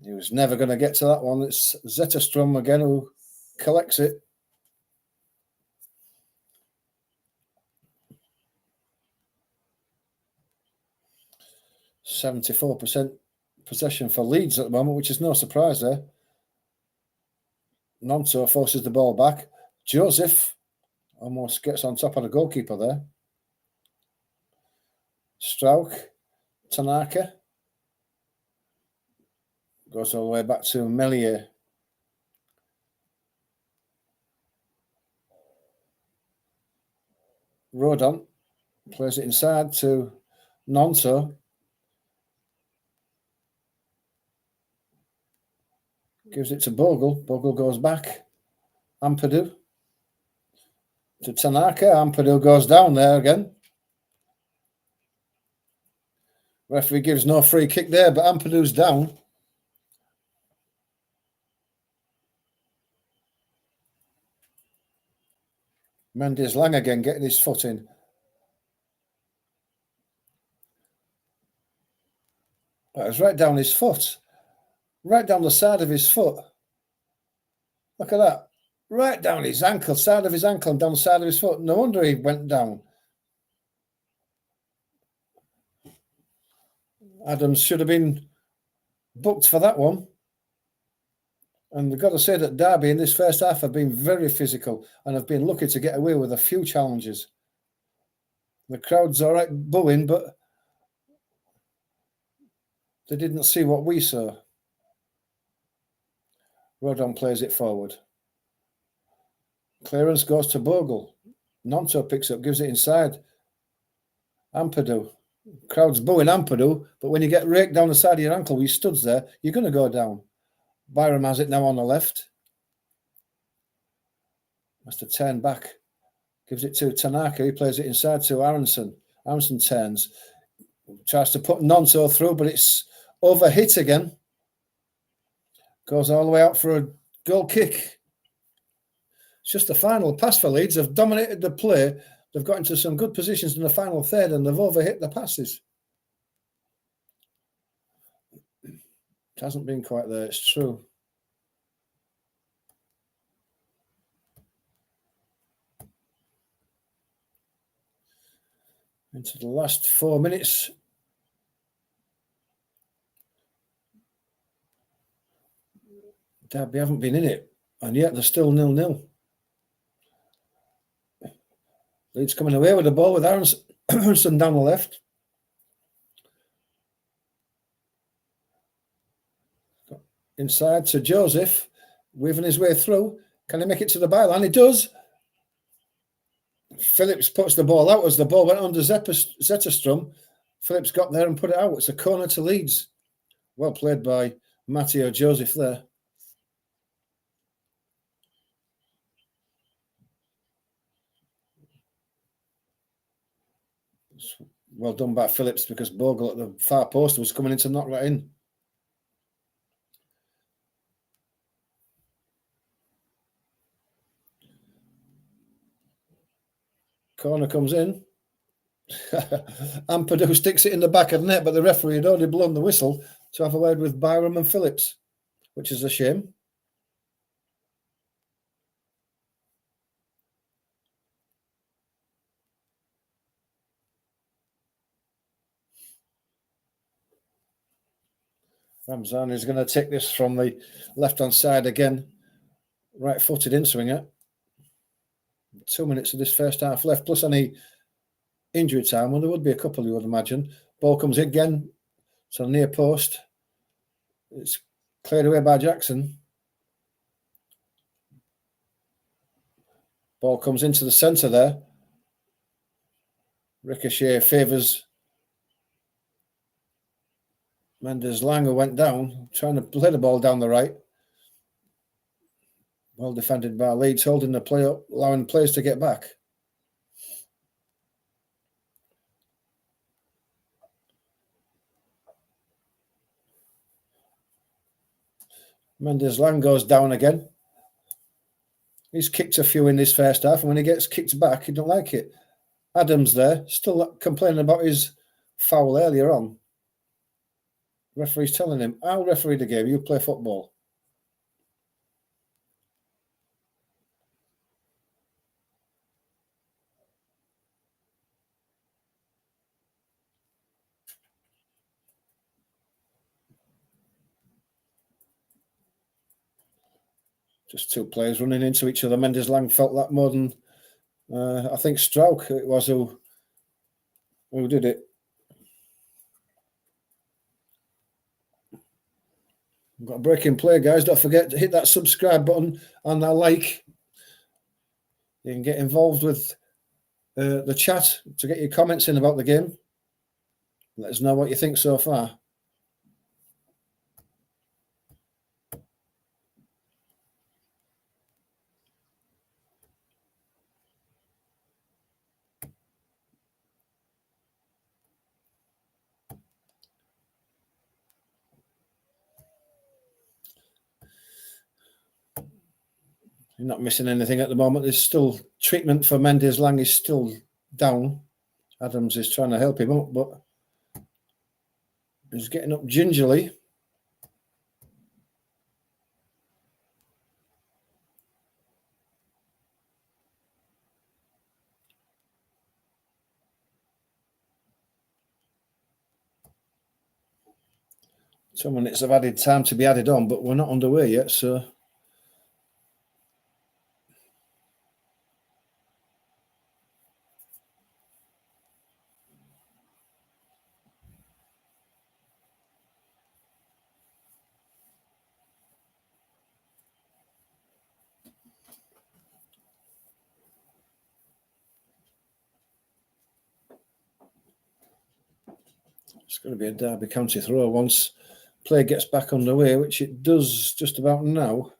he was never going to get to that one. It's Zetterstrom again who collects it. %74% possession for Leeds at the moment, which is no surprise there. Nonto forces the ball back. Joseph almost gets on top of the goalkeeper there. Strauch, Tanaka. Goes all the way back to Melier. Rodon. Plays it inside to Nonto. Gives it to Bogle. Bogle goes back. Ampadu to Tanaka. Ampadu goes down there again. Referee gives no free kick there, but Ampadu's down. Mendes Lang again getting his foot in. That was right down his foot. Right down the side of his foot. Look at that. Right down his ankle, side of his ankle and down the side of his foot. No wonder he went down. Adams should have been booked for that one. And I've got to say that Derby in this first half have been very physical and have been lucky to get away with a few challenges. The crowd's all right booing, but they didn't see what we saw. Rodon plays it forward. Clearance goes to Bogle. Nonto picks up, gives it inside. Ampadu. Crowd's booing Ampadu, but when you get raked down the side of your ankle, he studs there, you're going to go down. Byram has it now on the left. Has to turn back. Gives it to Tanaka. He plays it inside to Aronson. Aronson turns. Tries to put Nonto through, but it's overhit again. Goes all the way out for a goal kick. It's just the final pass for Leeds. They've dominated the play. They've got into some good positions in the final third and they've overhit the passes. It hasn't been quite there, it's true. Into the last 4 minutes. Derby haven't been in it, and yet they're still 0-0. Leeds coming away with the ball with Aronson down the left. Inside to Joseph, weaving his way through. Can he make it to the byline? He does. Phillips puts the ball out as the ball went under Zetterstrom. Phillips got there and put it out. It's a corner to Leeds. Well played by Matteo Joseph there. Well done by Phillips because Bogle at the far post was coming in to knock that in. Corner comes in. Ampadu sticks it in the back of the net, but the referee had already blown the whistle to have a word with Byram and Phillips, which is a shame. Ramzan is going to take this from the left-hand side again. Right-footed in-swinger. 2 minutes of this first half left, plus any injury time. Well, there would be a couple, you would imagine. Ball comes in again to the near post. It's cleared away by Jackson. Ball comes into the centre there. Ricochet favours Mendes Lang, who went down, trying to play the ball down the right. Well defended by Leeds, holding the play up, allowing players to get back. Mendes Lang goes down again. He's kicked a few in this first half, and when he gets kicked back, he don't like it. Adams there, still complaining about his foul earlier on. Referee's telling him, I'll referee the game, you play football. Just two players running into each other. Mendes Lang felt that more than I think Strauch it was who did it. We've got a break in play, guys. Don't forget to hit that subscribe button and that like. You can get involved with the chat to get your comments in about the game. Let us know what you think so far. You're not missing anything at the moment. There's still treatment for Mendes. Lang is still down. Adams is trying to help him up, but he's getting up gingerly. Some minutes of added time to be added on, but we're not underway yet, so... It's going to be a Derby County throw once play gets back underway, which it does just about now.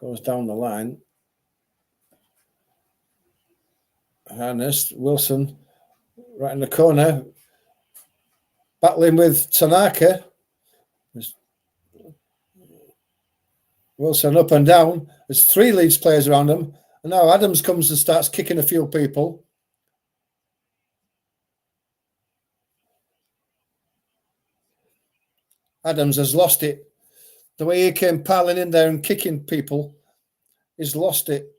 Goes down the line. Harness, Wilson, right in the corner. Battling with Tanaka. Wilson up and down. There's 3 Leeds players around him. And now Adams comes and starts kicking a few people. Adams has lost it. The way he came piling in there and kicking people, he's lost it.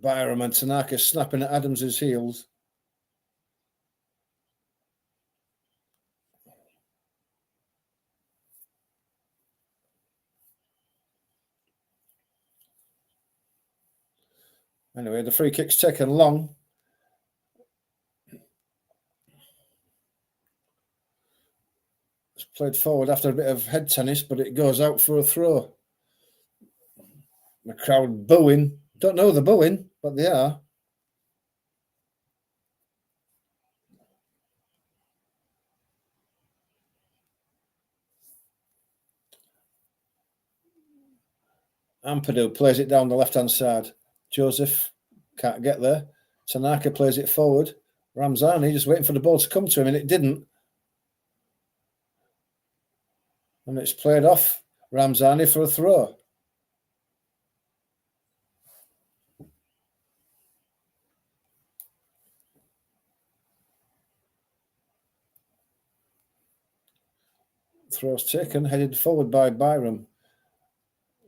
Byram and Tanaka snapping at Adams's heels. Anyway, the free kick's taken long. It's played forward after a bit of head tennis, but it goes out for a throw. The crowd booing. Don't know they're booing, but they are. Ampadu plays it down the left-hand side. Joseph can't get there. Tanaka plays it forward. Ramzani just waiting for the ball to come to him, and it didn't. And it's played off Ramzani for a throw. Throw's taken, headed forward by Byram.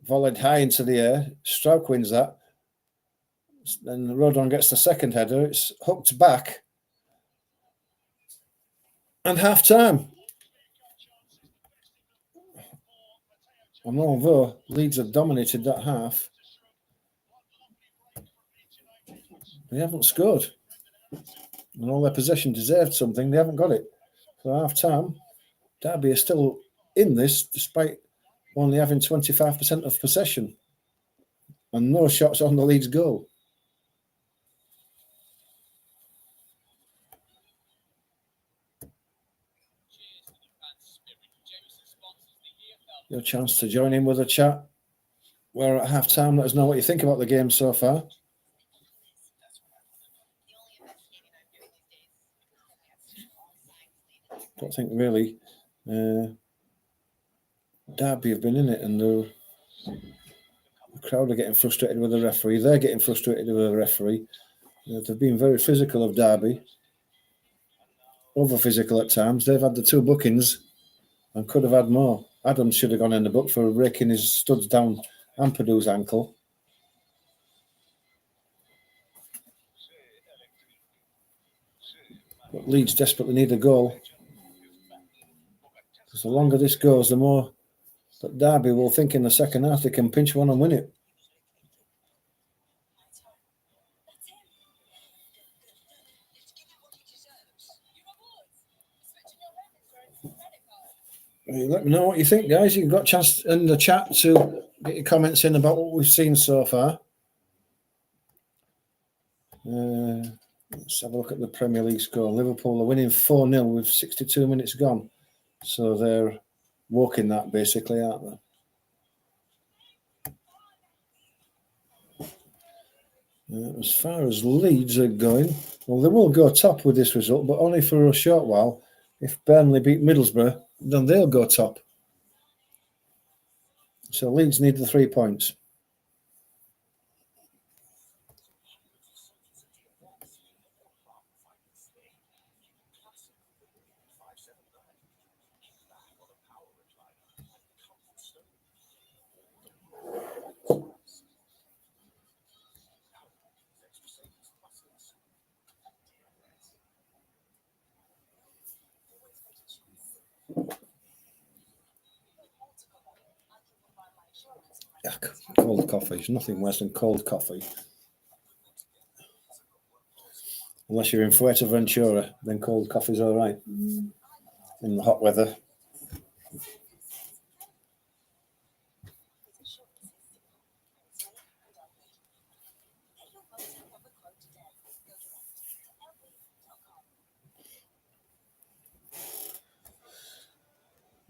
Volleyed high into the air. Strauch wins that. Then Rodon gets the second header. It's hooked back. And half time. And although Leeds have dominated that half, they haven't scored. And all their possession deserved something. They haven't got it. For half time, Derby are still in this despite only having 25% of possession and no shots on the Leeds goal. Your chance to join in with a chat. We're at half time. Let us know what you think about the game so far. Don't think really Derby have been in it, and the crowd are getting frustrated with the referee. They're getting frustrated with the referee. They've been very physical of Derby, over physical at times. They've had the 2 bookings and could have had more. Adams should have gone in the book for raking his studs down Ampadu's ankle. But Leeds desperately need a goal. Because the longer this goes, the more that Derby will think in the second half they can pinch one and win it. Let me know what you think, guys. You've got a chance in the chat to get your comments in about what we've seen so far. Let's have a look at the Premier League score. Liverpool are winning 4-0 with 62 minutes gone. So they're walking that basically, aren't they? As far as Leeds are going, well, they will go top with this result, but only for a short while. If Burnley beat Middlesbrough, then they'll go top. So Leeds need the 3 points. Cold coffee. There's nothing worse than cold coffee. Unless you're in Fuerteventura, then cold coffee's all right in the hot weather.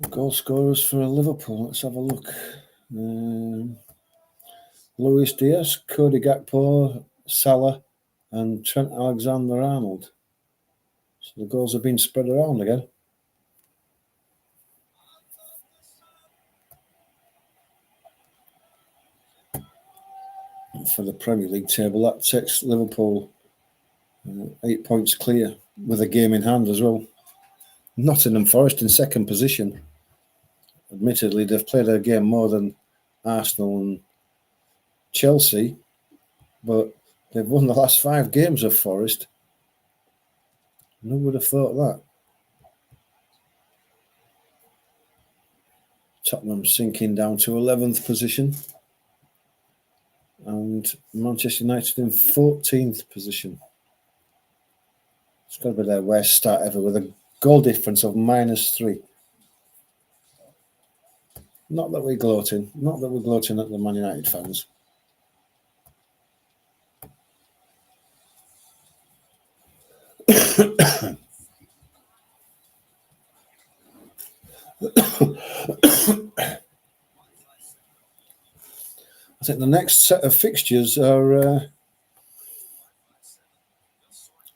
Goal scorers for Liverpool. Let's have a look. Luis Diaz, Cody Gakpo, Salah, and Trent Alexander-Arnold. So the goals have been spread around again. For the Premier League table, that takes Liverpool 8 points clear with a game in hand as well. Nottingham Forest in second position. Admittedly, they've played a game more than Arsenal and Chelsea, but they've won the last 5 games of Forest. Who would have thought that? Tottenham sinking down to 11th position. And Manchester United in 14th position. It's got to be their worst start ever with a goal difference of -3. Not that we're gloating. Not that we're gloating at the Man United fans. I think the next set of fixtures are, I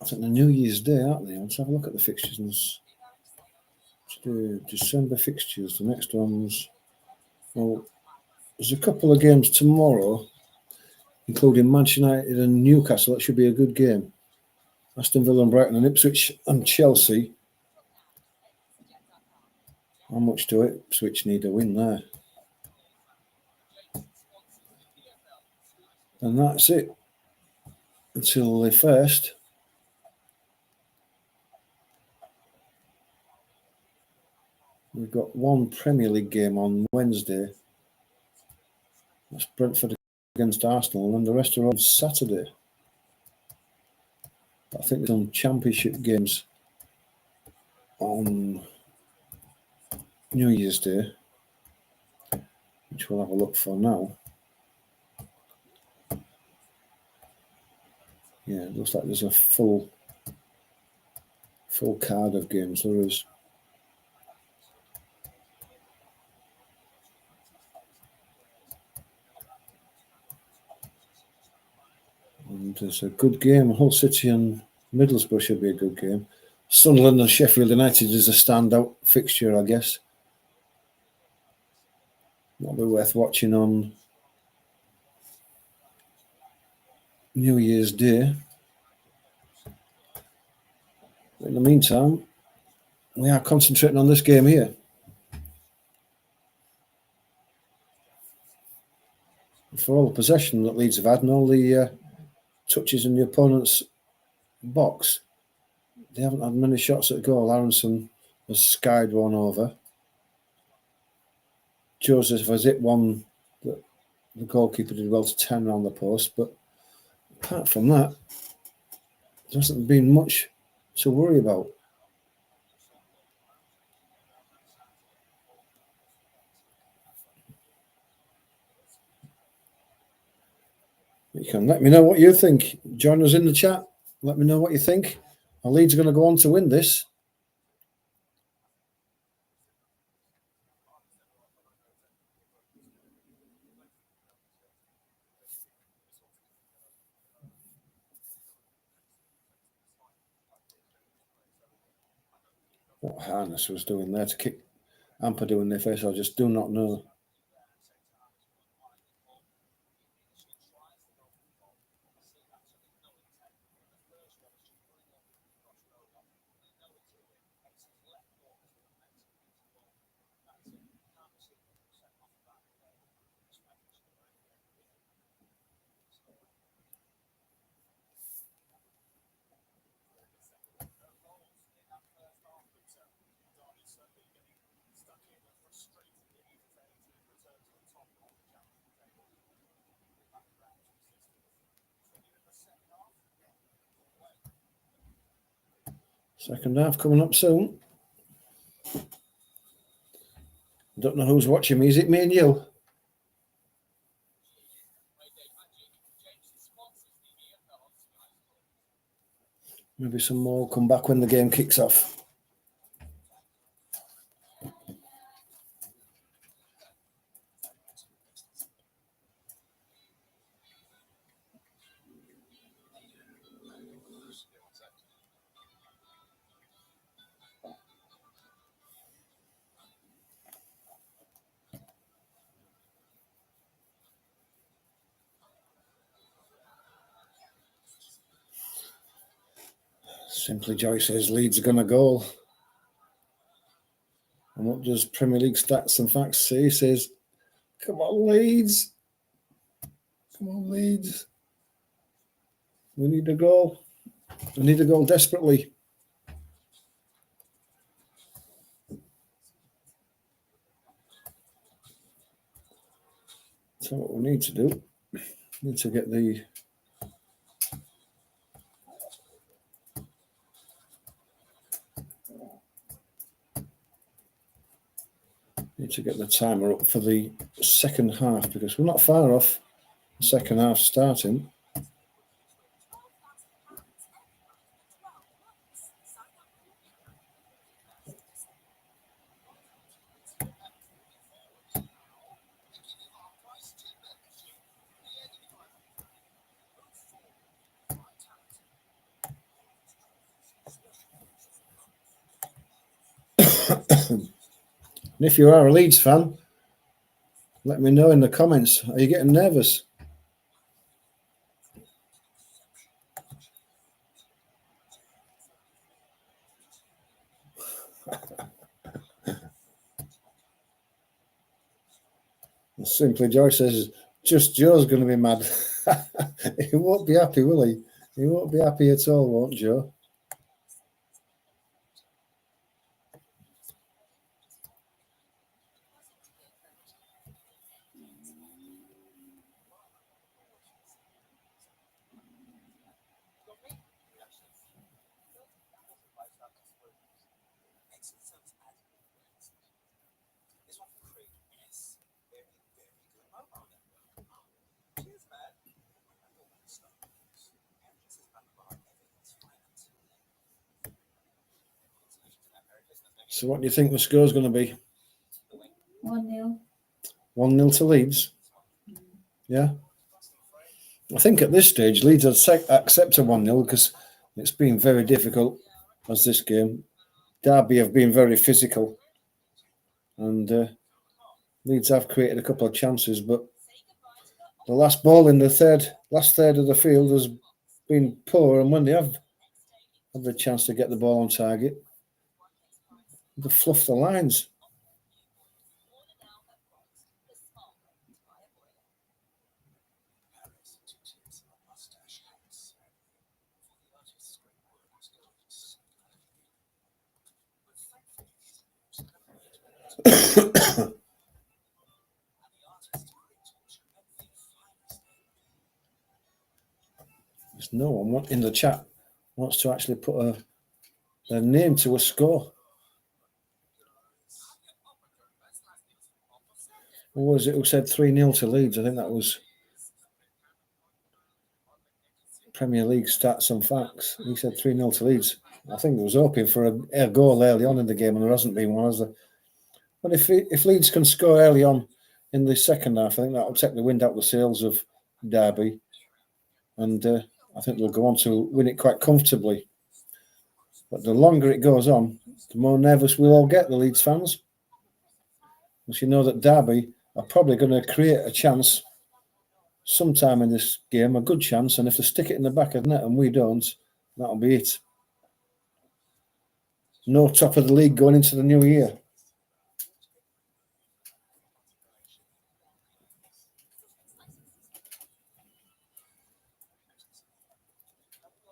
think the New Year's Day, aren't they? Let's have a look at the fixtures. December fixtures. The next ones. Well, there's a couple of games tomorrow, including Manchester United and Newcastle. That should be a good game. Aston Villa and Brighton and Ipswich and Chelsea. How much do Ipswich need a win there? And that's it until the 1st. We've got one Premier League game on Wednesday. That's Brentford against Arsenal, and the rest are on Saturday. I think there's some Championship games on New Year's Day, which we'll have a look for now. Yeah, it looks like there's a full card of games. There is. And there's a good game. Hull City and Middlesbrough should be a good game. Sunderland and Sheffield United is a standout fixture, I guess. That'll be worth watching on New Year's Day. In the meantime, we are concentrating on this game here. For all the possession that Leeds have had and all the touches in the opponent's box, they haven't had many shots at goal. Aronson has skied one over. Joseph has hit one that the goalkeeper did well to turn around the post, but apart from that, there hasn't been much to worry about. You can let me know what you think. Join us in the chat. Let me know what you think. Are Leeds going to go on to win this? What Harness was doing there to kick Ampadu in their face, I just do not know. Second half coming up soon. Don't know who's watching me. Is it me and you? Maybe some more will come back when the game kicks off. Simply Joy says Leeds are going to goal. And what does Premier League stats and facts say? He says, come on, Leeds. Come on, Leeds. We need a goal. We need a goal desperately. So what we need to do, we need to get the timer up for the second half, because we're not far off the second half starting. And if you are a Leeds fan, let me know in the comments. Are you getting nervous? Simply Joyce says, just Joe's going to be mad. He won't be happy, will he? He won't be happy at all, won't Joe? So what do you think the score's going to be? 1-0. 1-0 to Leeds? Yeah? I think at this stage, Leeds would accept a 1-0 because it's been very difficult as this game. Derby have been very physical. And Leeds have created a couple of chances, but the last ball in the last third of the field has been poor, and when they have had the chance to get the ball on target, they fluff the lines. There's no one in the chat wants to actually put their name to a score. What was it who said 3-0 to Leeds? I think that was Premier League stats and facts. He said 3-0 to Leeds. I think he was hoping for a goal early on in the game, and there hasn't been one, has there? But if Leeds can score early on in the second half, I think that will take the wind out of the sails of Derby, and I think they'll go on to win it quite comfortably. But the longer it goes on, the more nervous we'll all get, the Leeds fans. Because you know that Derby are probably going to create a chance sometime in this game, a good chance, and if they stick it in the back of the net and we don't, that'll be it. No top of the league going into the new year.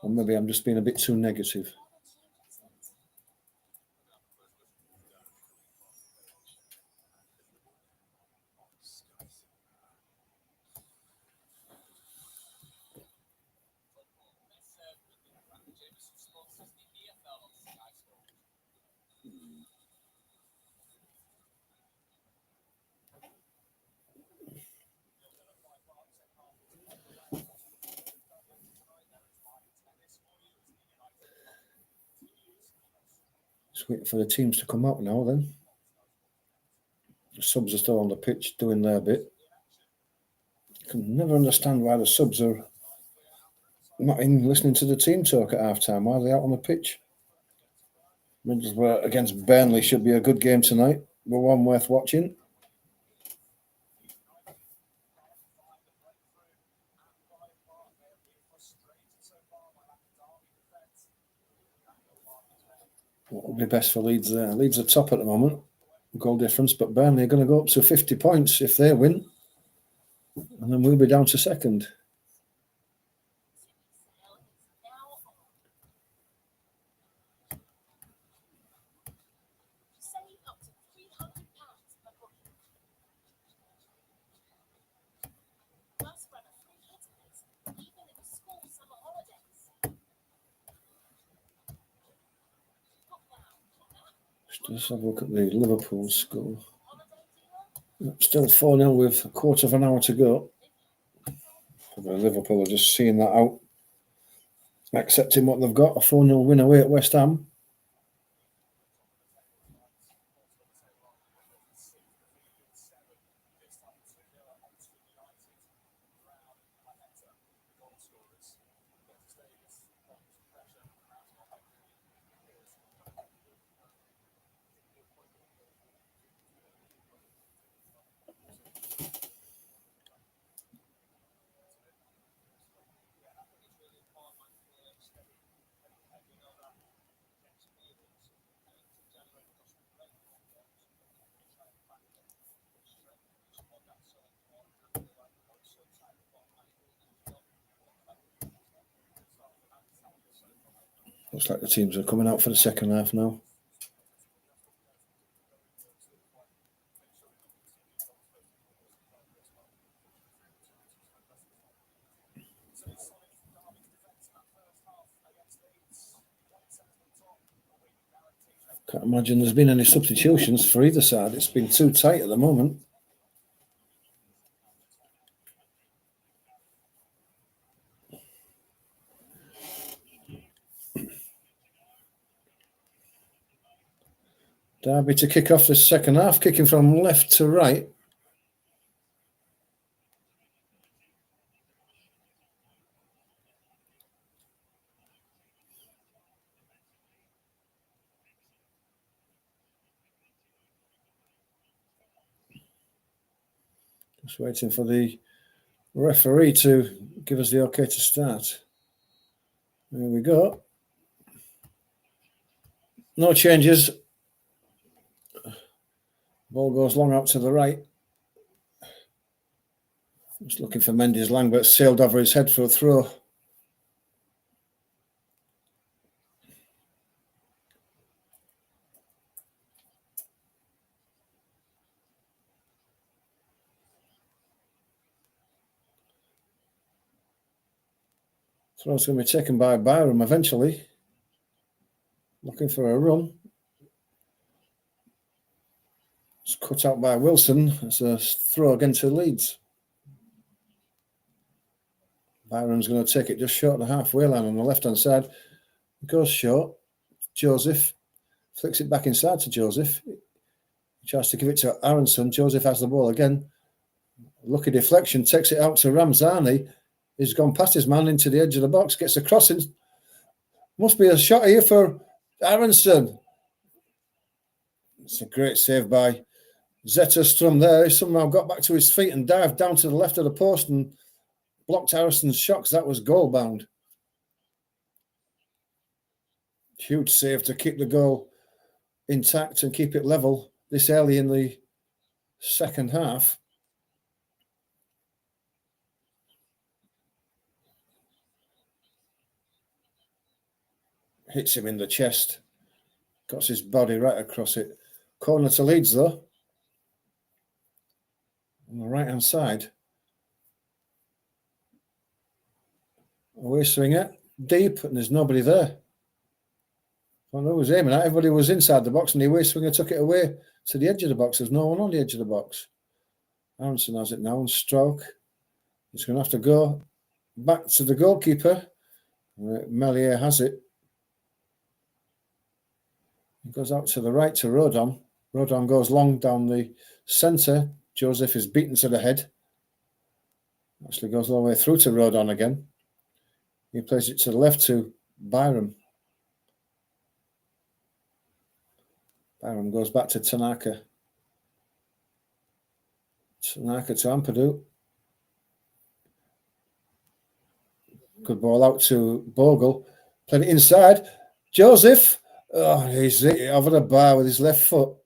Or maybe I'm just being a bit too negative. Just waiting for the teams to come out now then. The subs are still on the pitch doing their bit. I can never understand why the subs are not in listening to the team talk at half time. Why are they out on the pitch? Middlesbrough against Burnley should be a good game tonight. But one worth watching. What would be best for Leeds there? Leeds are top at the moment, goal difference, but Burnley are going to go up to 50 points if they win. And then we'll be down to second. Let's have a look at the Liverpool score. Still 4-0 with a quarter of an hour to go. Liverpool are just seeing that out, accepting what they've got, a 4-0 win away at West Ham. Looks like the teams are coming out for the second half now. Can't imagine there's been any substitutions for either side. It's been too tight at the moment. Derby to kick off the second half, kicking from left to right. Just waiting for the referee to give us the okay to start. There we go. No changes. Ball goes long out to the right. Just looking for Mendy's Lang, but sailed over his head for a throw. Throw's going to be taken by Byram eventually. Looking for a run. It's cut out by Wilson. It's a throw again to Leeds. Byram's going to take it just short of the halfway line on the left-hand side. Goes short. Joseph flicks it back inside to Joseph. He tries to give it to Aronson. Joseph has the ball again. Lucky deflection, takes it out to Ramzani. He's gone past his man into the edge of the box, gets a crossing. Must be a shot here for Aronson. It's a great save by Zetterstrom there. He somehow got back to his feet and dived down to the left of the post and blocked Aronson's shot because that was goal bound. Huge save to keep the goal intact and keep it level this early in the second half. Hits him in the chest. Got his body right across it. Corner to Leeds though. On the right hand side. Away swinger. Deep and there's nobody there. I don't know who was aiming at. Everybody was inside the box and the away swinger took it away to the edge of the box. There's no one on the edge of the box. Aronson has it now on stroke. He's going to have to go back to the goalkeeper. Melier has it. He goes out to the right to Rodon. Rodon goes long down the centre. Joseph is beaten to the head. Actually goes all the way through to Rodon again. He plays it to the left to Byram. Byram goes back to Tanaka. Tanaka to Ampadu. Good ball out to Bogle. Played it inside. Joseph. Oh, he's hit it over the bar with his left foot.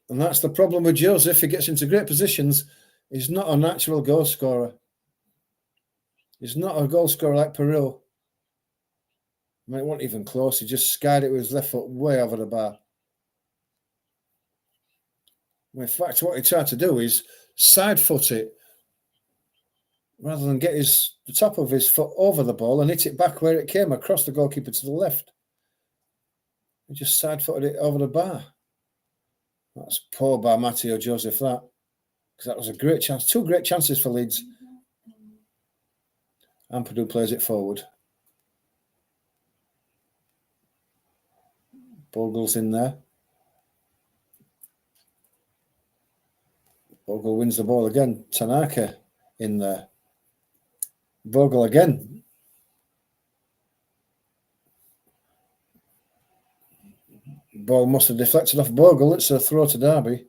And that's the problem with Joseph. He gets into great positions. He's not a natural goal scorer. He's not a goal scorer like Perot. I mean, it wasn't even close. He just skied it with his left foot way over the bar. In fact, what he tried to do is side foot it rather than get the top of his foot over the ball and hit it back where it came across the goalkeeper to the left. He just side footed it over the bar. That's poor by Matteo Joseph, that. Because that was a great chance. Two great chances for Leeds. Ampadu plays it forward. Bogle's in there. Bogle wins the ball again. Tanaka in there. Bogle again. Ball must have deflected off Bogle. It's a throw to Derby.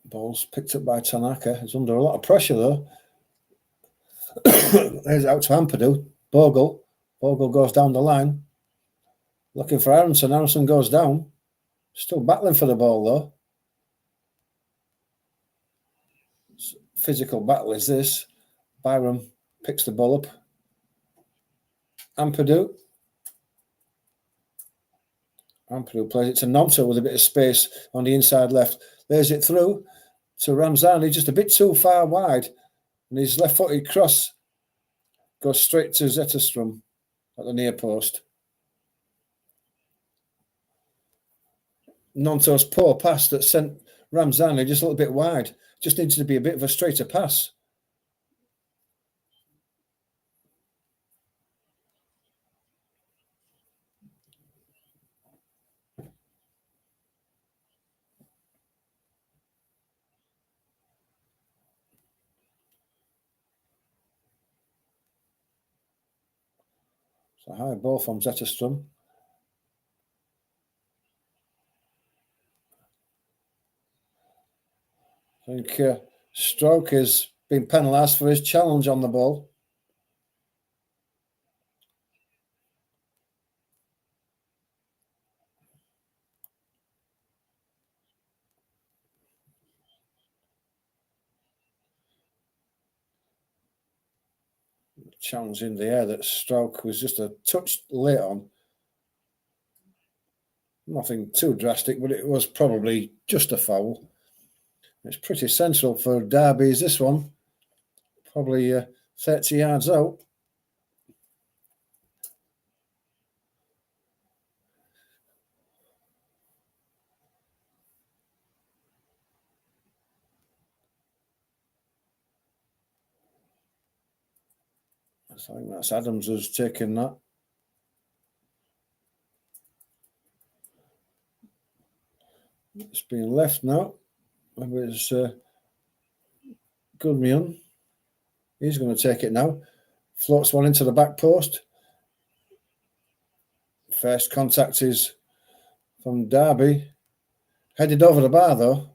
Ball's picked up by Tanaka. He's under a lot of pressure though. There's out to Ampadu. Bogle. Bogle goes down the line. Looking for Aronson. Aronson goes down. Still battling for the ball though. Physical battle is this. Byram picks the ball up. Ampadu. Ampadu plays it to Nonto with a bit of space on the inside left. Lays it through to Ramzani, just a bit too far wide. And his left-footed cross goes straight to Zetterstrom at the near post. Nonto's poor pass that sent Ramzani just a little bit wide. Just needs to be a bit of a straighter pass. So high ball from Zetterstrom. I think Stroke has been penalised for his challenge on the ball. Challenge in the air that Stroke was just a touch late on. Nothing too drastic, but it was probably just a foul. It's pretty central for Derby, is this one. Probably 30 yards out. I think that's Adams who's taken that. It's been left now. Maybe it's Goodmian. He's going to take it now. Floats one into the back post. First contact is from Derby. Headed over the bar though.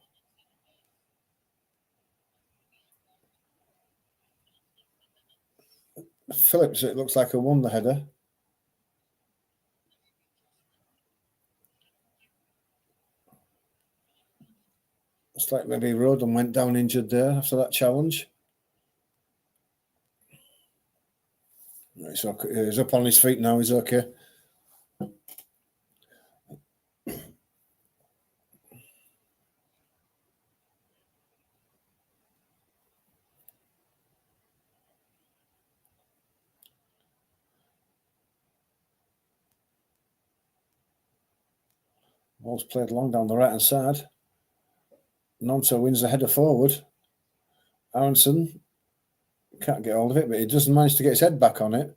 Phillips, it looks like, won the header. It's like maybe Roden went down injured there after that challenge. It's okay. He's up on his feet now. He's okay. Ball's played long down the right-hand side. Nonto wins the header forward. Aronson can't get hold of it, but he doesn't manage to get his head back on it.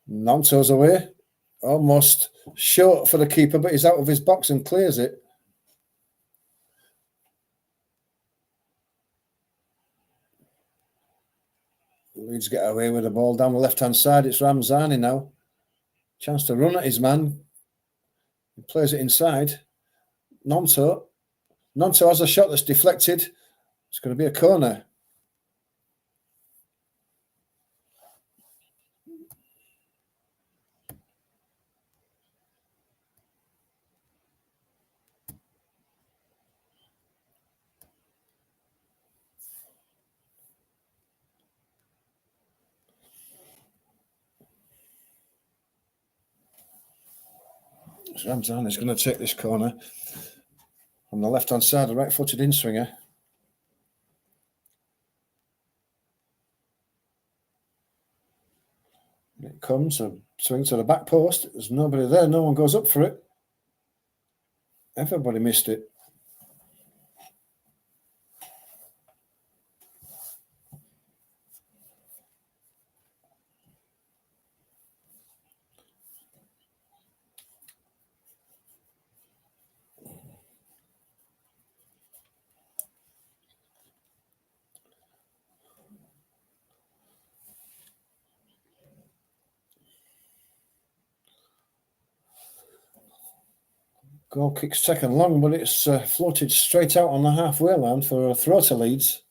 Nonto's away. Almost short for the keeper, but he's out of his box and clears it. Leeds get away with the ball down the left-hand side. It's Ramzani now. Chance to run at his man. He plays it inside. Nonto has a shot that's deflected. It's going to be a corner. Ramzan is going to take this corner on the left-hand side, a right-footed in-swinger. It comes, a swing to the back post. There's nobody there. No one goes up for it. Everybody missed it. Goal kick's taken long, but it's floated straight out on the halfway line for a throw to Leeds.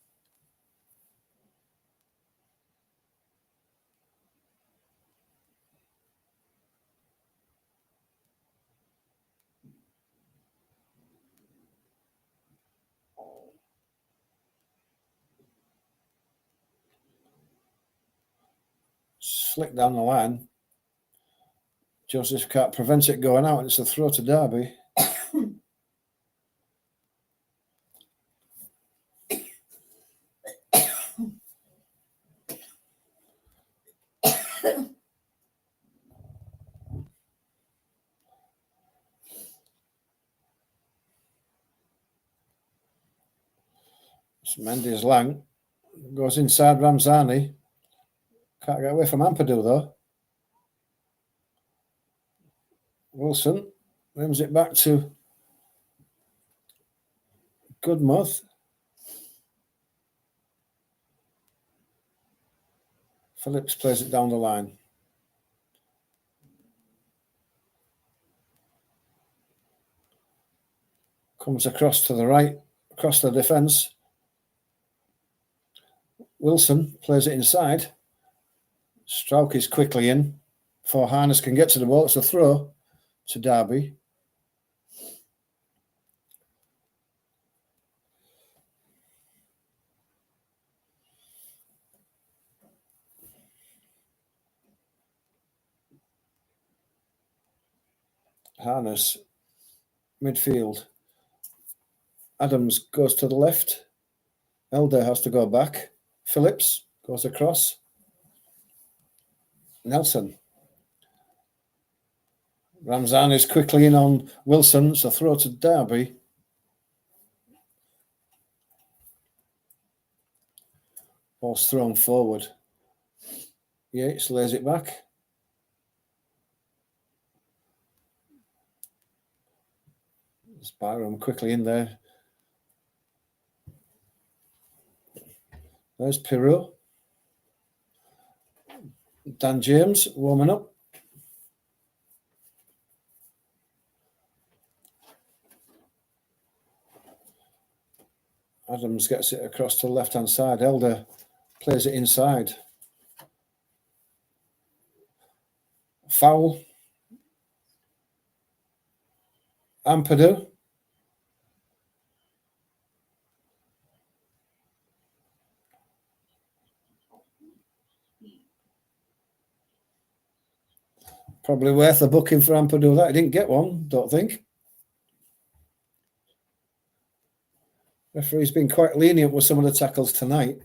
Slick down the line. Joseph can't prevent it going out, and it's a throw to Derby. It's Mendes Lang. Goes inside Ramzani. Can't get away from Ampadu though. Wilson rims it back to Goodmuth. Phillips plays it down the line. Comes across to the right, across the defence. Wilson plays it inside. Strauch is quickly in. Before Harness can get to the ball, it's a throw to Derby. Harness, midfield. Adams goes to the left. Elder has to go back. Phillips goes across. Nelson. Ramzan is quickly in on Wilson. It's a throw to Derby. Ball's thrown forward. Yates lays it back. There's Byram quickly in there. There's Pirou. Dan James warming up. Adams gets it across to the left-hand side. Elder plays it inside. Foul. Ampadu. Probably worth a booking for Ampadu. That he didn't get one, don't think. Referee's been quite lenient with some of the tackles tonight.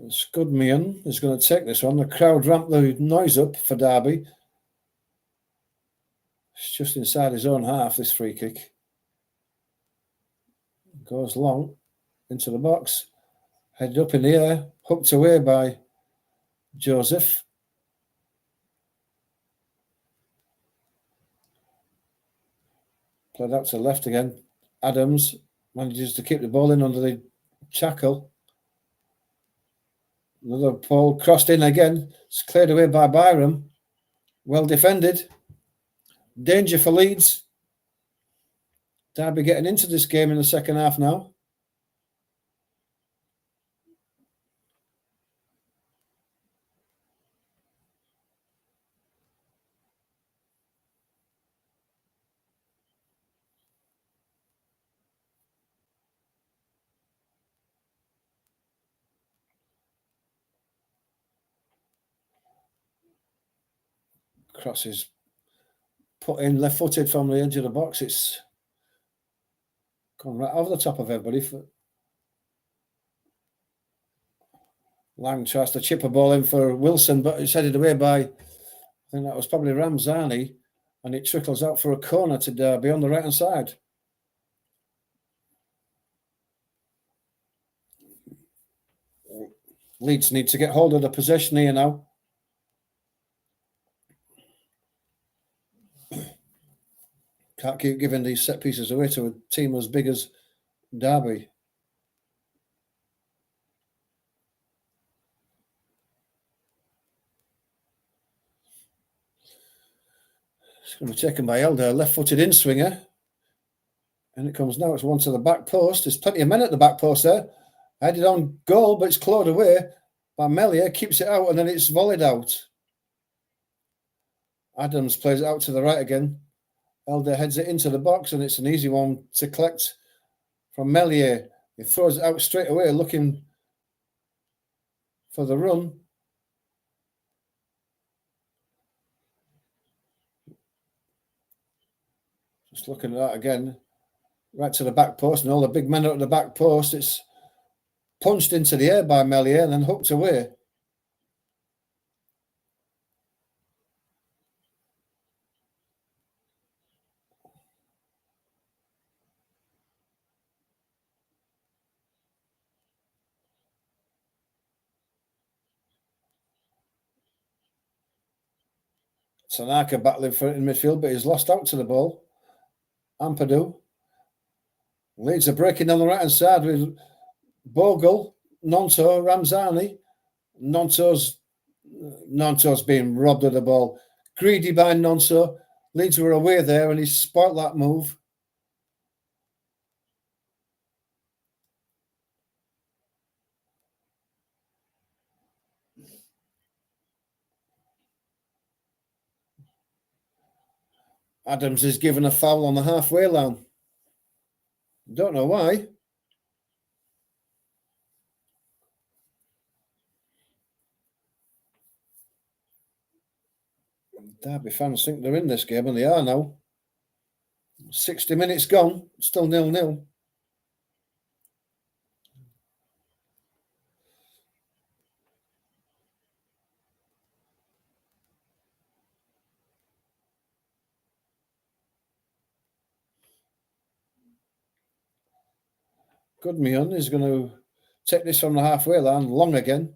Scudmian is going to take this one. The crowd ramped the noise up for Derby. It's just inside his own half, this free kick. Goes long into the box. Headed up in the air. Hooked away by Joseph. Played out to the left again. Adams manages to keep the ball in under the tackle. Another ball crossed in again. It's cleared away by Byram. Well defended. Danger for Leeds. Derby getting into this game in the second half now. Crosses put in left-footed from the edge of the box. It's gone right over the top of everybody. Lang tries to chip a ball in for Wilson, but it's headed away by, I think that was probably Ramzani, and it trickles out for a corner to Derby on the right-hand side. Leeds need to get hold of the possession here now. Can't keep giving these set pieces away to a team as big as Derby. It's going to be taken by Elder, left-footed in-swinger. And it comes now, it's one to the back post. There's plenty of men at the back post there. Headed on goal, but it's clawed away by Mellier, keeps it out, and then it's volleyed out. Adams plays it out to the right again. Elder heads it into the box, and it's an easy one to collect from Mellier. He throws it out straight away, looking for the run. Just looking at that again. Right to the back post, and all the big men are at the back post. It's punched into the air by Mellier and then hooked away. Tanaka battling for it in midfield, but he's lost out to the ball. Ampadu. Leeds are breaking down the right-hand side with Bogle, Nonto, Ramzani. Nonto's being robbed of the ball. Greedy by Nonto. Leeds were away there and he spoilt that move. Adams is given a foul on the halfway line. Don't know why. Derby fans think they're in this game, and they are now. 60 minutes gone, still 0-0. Goodmion is going to take this from the halfway line, long again.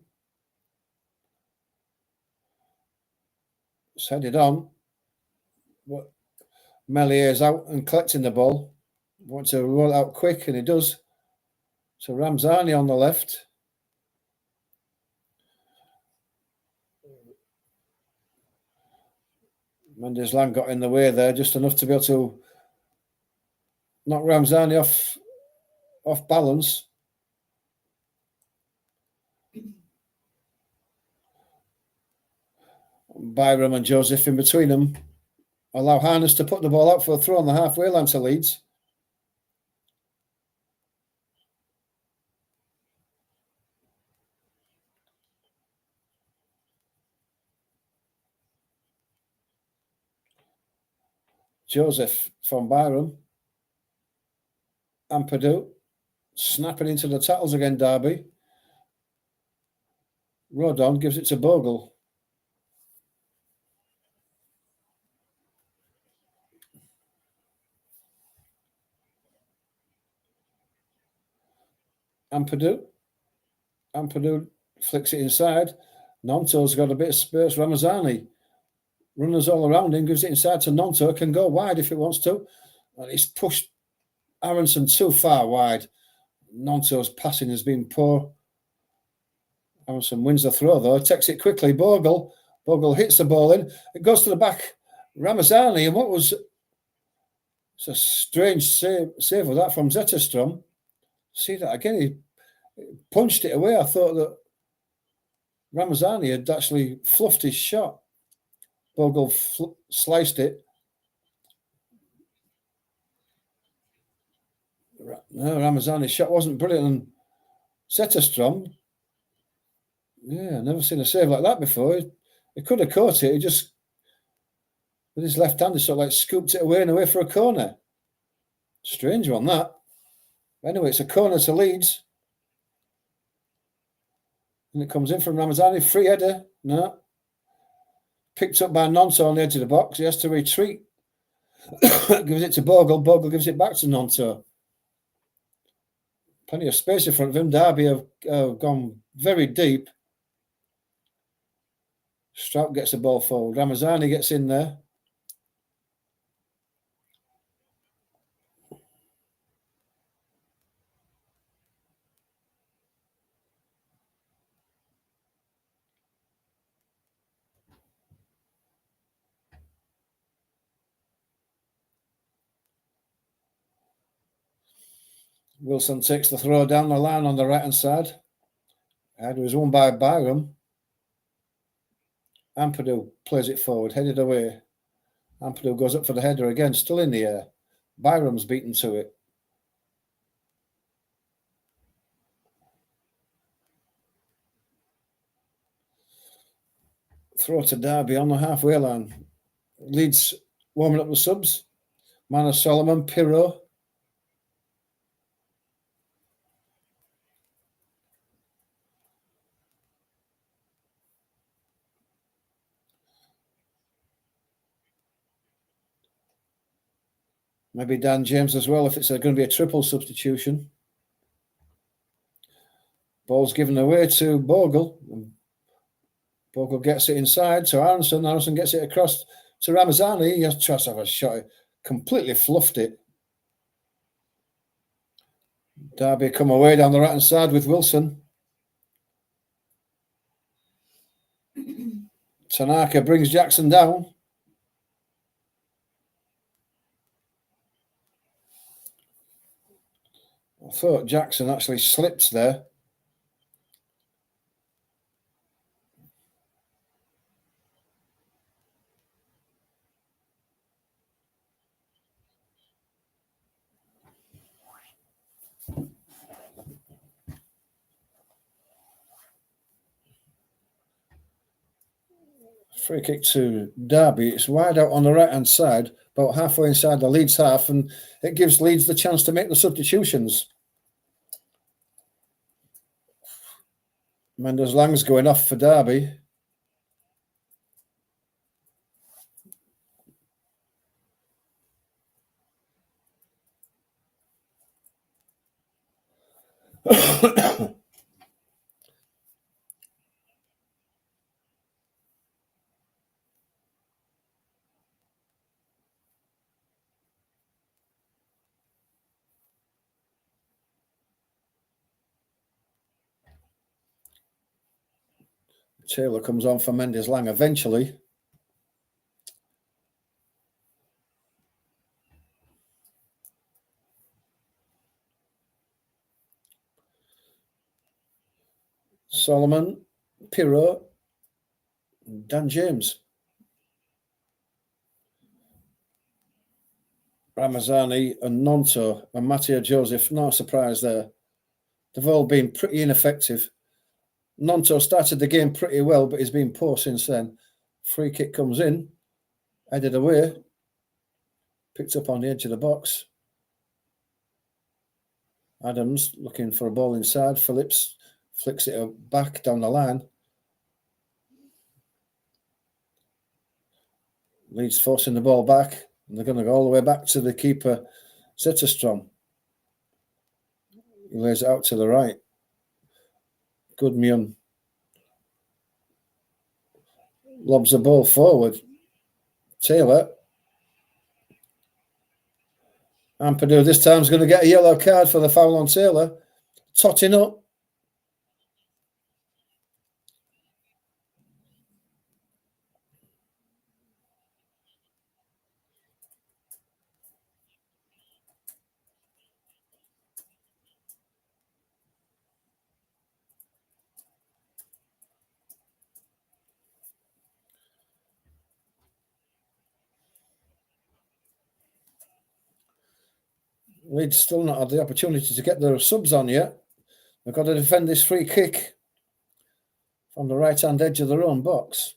It's headed on. Mellier's out and collecting the ball. Wants to roll it out quick, and he does. So Ramzani on the left. Mendes-Lang got in the way there, just enough to be able to knock Ramzani off balance. Byram and Joseph in between them allow Harness to put the ball out for a throw on the halfway line to Leeds. Joseph from Byram. Ampadu snapping into the tackles again, Derby. Rodon gives it to Bogle. Ampadu flicks it inside. Nonto's got a bit of space. Ramazani runners all around him, gives it inside to Nonto, can go wide if it wants to. And he's pushed Aronson too far wide. Nonto's passing has been poor. Aronson wins the throw though, takes it quickly. Bogle hits the ball in. It goes to the back. Ramazani, and what was it's a strange save with that from Zetterstrom. See that again, he punched it away. I thought that Ramazani had actually fluffed his shot. Bogle sliced it. No, Ramazani's shot wasn't brilliant. And Zetterstrom, never seen a save like that before. He could have caught it. He just, with his left hand, he sort of like scooped it away and away for a corner. Strange one, that. Anyway, it's a corner to Leeds. And it comes in from Ramazani. Free header. No. Picked up by Nonto on the edge of the box. He has to retreat. Gives it to Bogle. Bogle gives it back to Nonto. Plenty of space in front of him. Derby have gone very deep. Strout gets the ball forward. Ramazani gets in there. Wilson takes the throw down the line on the right-hand side. It was won by Byram. Ampadu plays it forward, headed away. Ampadu goes up for the header again, still in the air. Byram's beaten to it. Throw to Derby on the halfway line. Leeds warming up the subs. Manor Solomon, Pirro. Maybe Dan James as well if it's going to be a triple substitution. Ball's given away to Bogle. Bogle gets it inside to Aronson. Aronson gets it across to Ramazani. He has to have a shot. He completely fluffed it. Derby come away down the right-hand side with Wilson. Tanaka brings Jackson down. I thought Jackson actually slipped there. Free kick to Derby. It's wide out on the right-hand side, about halfway inside the Leeds half, and it gives Leeds the chance to make the substitutions. Mendes Lang's going off for Derby. Taylor comes on for Mendes Lang eventually. Solomon, Pirro, Dan James. Ramazani and Nonto and Matteo Joseph, no surprise there. They've all been pretty ineffective. Nonto started the game pretty well, but he's been poor since then. Free kick comes in, headed away, picked up on the edge of the box. Adams looking for a ball inside. Phillips flicks it back down the line. Leeds forcing the ball back, and they're going to go all the way back to the keeper, Zetterstrom. He lays it out to the right. Goodmian lobs the ball forward. Taylor. Ampadu this time is going to get a yellow card for the foul on Taylor. Totting up. Leeds still not had the opportunity to get their subs on yet. They've got to defend this free kick from the right-hand edge of their own box.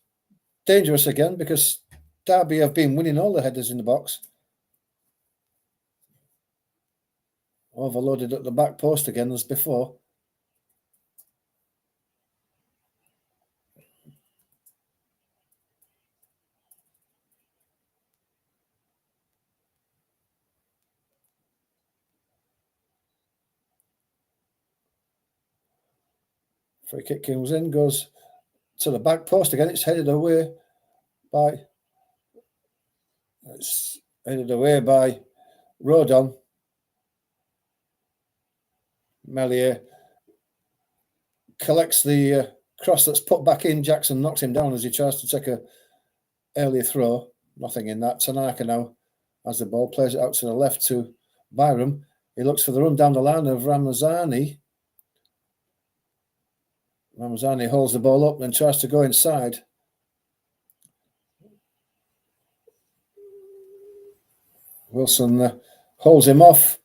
Dangerous again because Derby have been winning all the headers in the box. Overloaded at the back post again as before. Free kick comes in, goes to the back post again. It's headed away by Rodon. Melier collects the cross that's put back in. Jackson knocks him down as he tries to take a early throw. Nothing in that. Tanaka now has the ball, plays it out to the left to Byram. He looks for the run down the line of Ramazani. Ramazani holds the ball up and tries to go inside. Wilson holds him off.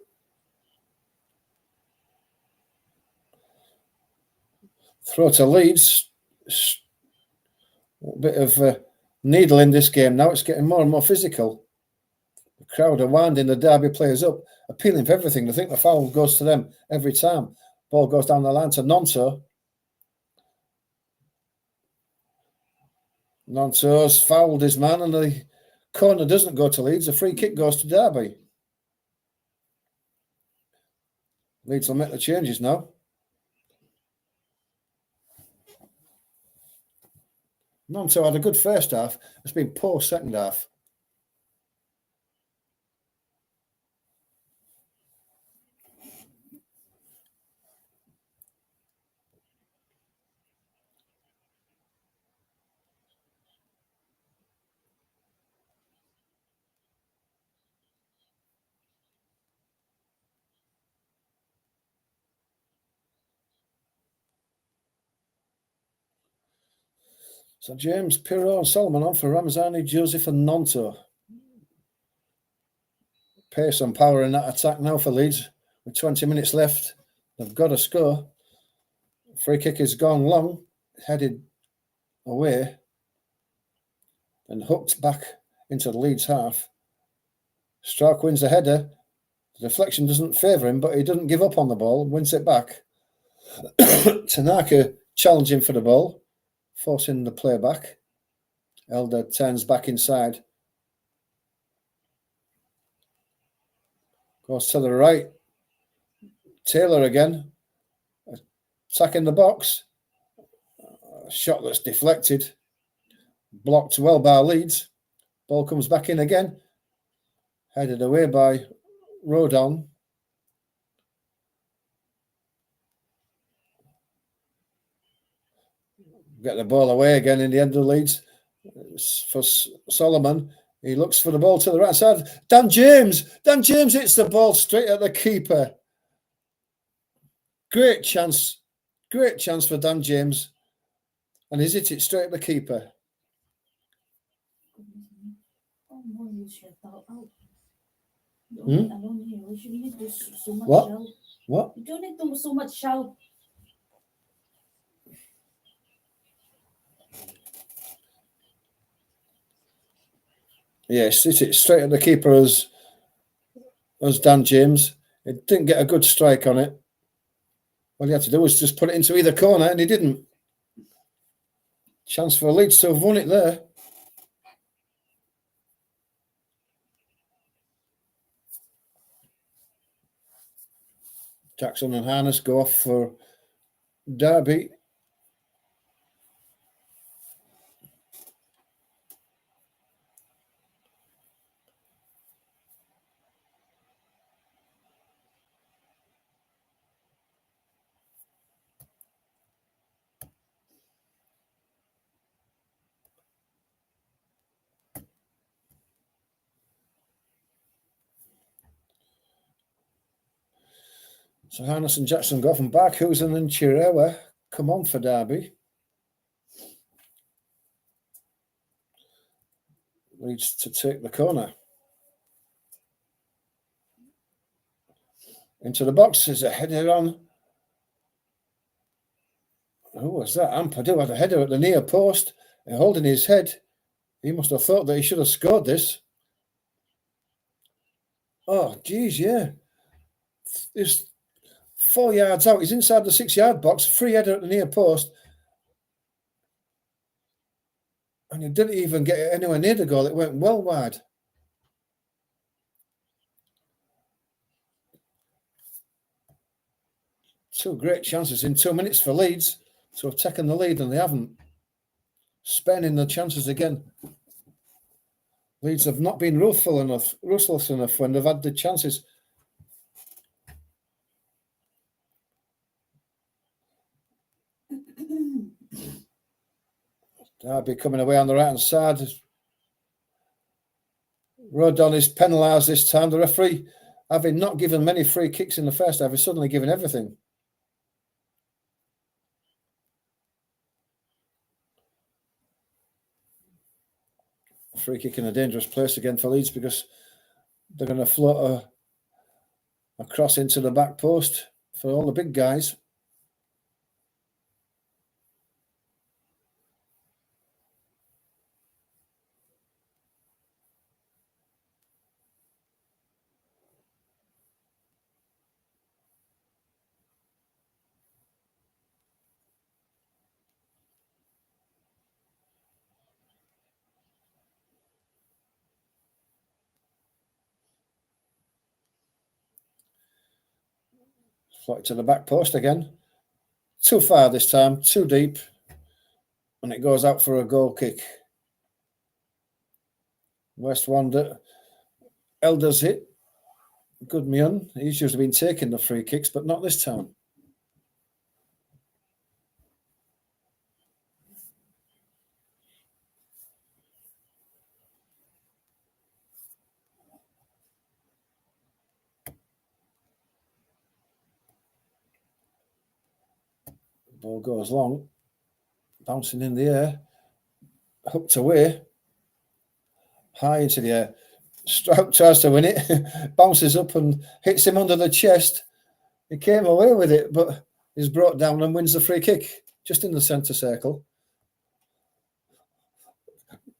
Throw to Leeds. A bit of needle in this game now. It's getting more and more physical. The crowd are winding the Derby players up, appealing for everything. They think the foul goes to them every time. Ball goes down the line to Nonto. Nonto's fouled his man, and the corner doesn't go to Leeds. A free kick goes to Derby. Leeds will make the changes now. Nonto had a good first half. It's been poor second half. So James, Pirro and Solomon on for Ramazani, Joseph and Nonto. Pace and power in that attack now for Leeds. With 20 minutes left, they've got to score. Free kick has gone long, headed away. and hooked back into the Leeds half. Strauch wins the header. The deflection doesn't favour him, but he doesn't give up on the ball and wins it back. Tanaka challenging for the ball, forcing the play back. Elder turns back inside. Goes to the right. Taylor again. Attacking the box. A shot that's deflected. Blocked well by Leeds. Ball comes back in again. Headed away by Rodon. Get the ball away again in the end of the Leeds. For Solomon. He looks for the ball to the right side. Dan James hits the ball straight at the keeper. Great chance for Dan James. And he's hit it straight at the keeper. What? What? You don't need to so much shout. Yes, hit it straight at the keeper as Dan James. He didn't get a good strike on it. All he had to do was just put it into either corner, and he didn't. Chance for Leeds to have won it there. Jackson and Harness go off for Derby. So Harness and Jackson go off, and Barkhusen and Chirewa come on for Derby. Leeds to take the corner. Into the box is a header on. Who was that? Ampadu had a header at the near post, holding his head. He must have thought that he should have scored this. Oh, geez, yeah. It's 4 yards out. He's inside the 6-yard box. Free header at the near post. And he didn't even get anywhere near the goal. It went well wide. Two great chances in 2 minutes for Leeds to have taken the lead, and they haven't. Spending the chances again. Leeds have not been ruthless enough when they've had the chances. Derby coming away on the right-hand side. Rodon is penalised this time. The referee, having not given many free kicks in the first half, is suddenly giving everything. Free kick in a dangerous place again for Leeds, because they're going to float a cross into the back post for all the big guys. Float to the back post again. Too far this time, too deep. And it goes out for a goal kick. West Wander. Elder's hit. Goodman. He's usually been taking the free kicks, but not this time. Ball goes long, bouncing in the air, hooked away, high into the air. Strauch tries to win it, bounces up and hits him under the chest. He came away with it, but he's brought down and wins the free kick, just in the centre circle.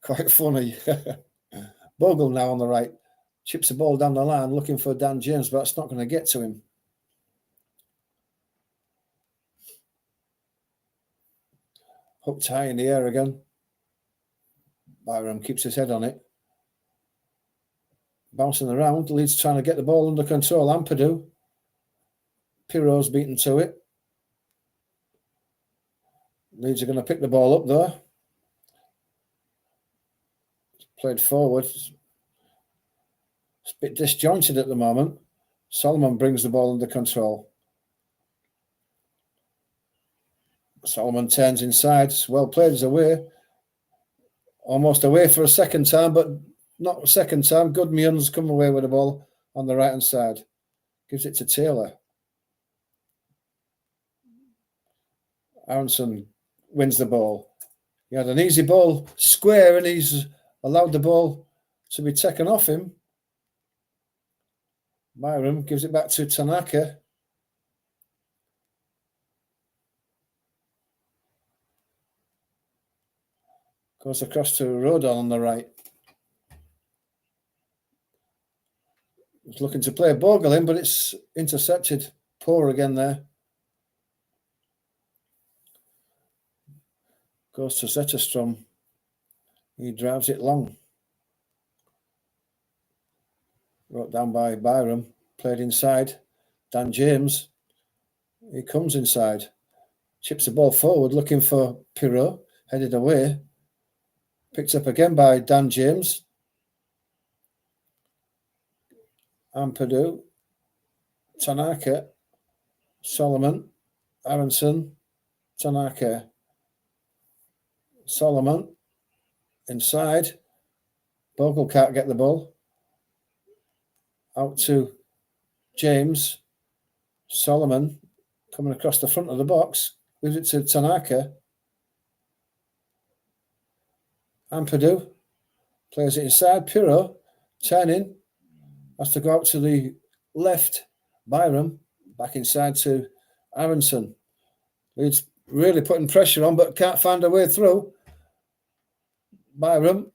Quite funny. Bogle now on the right. Chips the ball down the line, looking for Dan James, but it's not going to get to him. Hooked high in the air again. Byram keeps his head on it. Bouncing around. Leeds trying to get the ball under control. Ampadu. Pirot's beaten to it. Leeds are going to pick the ball up there. Played forward. It's a bit disjointed at the moment. Solomon brings the ball under control. Solomon turns inside. It's well played as away. Almost away for a second time, but not a second time. Goodman's come away with the ball on the right-hand side. Gives it to Taylor. Aronson wins the ball. He had an easy ball square and he's allowed the ball to be taken off him. Byram gives it back to Tanaka. Goes across to Rodon on the right. He's looking to play Bogle in, but it's intercepted. Poor again there. Goes to Zetterstrom. He drives it long. Brought down by Byram. Played inside. Dan James. He comes inside. Chips the ball forward, looking for Pirot. Headed away. Picked up again by Dan James. Ampadu. Tanaka. Solomon. Aronson. Tanaka. Solomon. Inside. Bogle can't get the ball. Out to James. Solomon coming across the front of the box. Gives it to Tanaka. Ampadu plays it inside. Pirot turning. Has to go out to the left. Byram back inside to Aronson. Leeds really putting pressure on, but can't find a way through. Byram,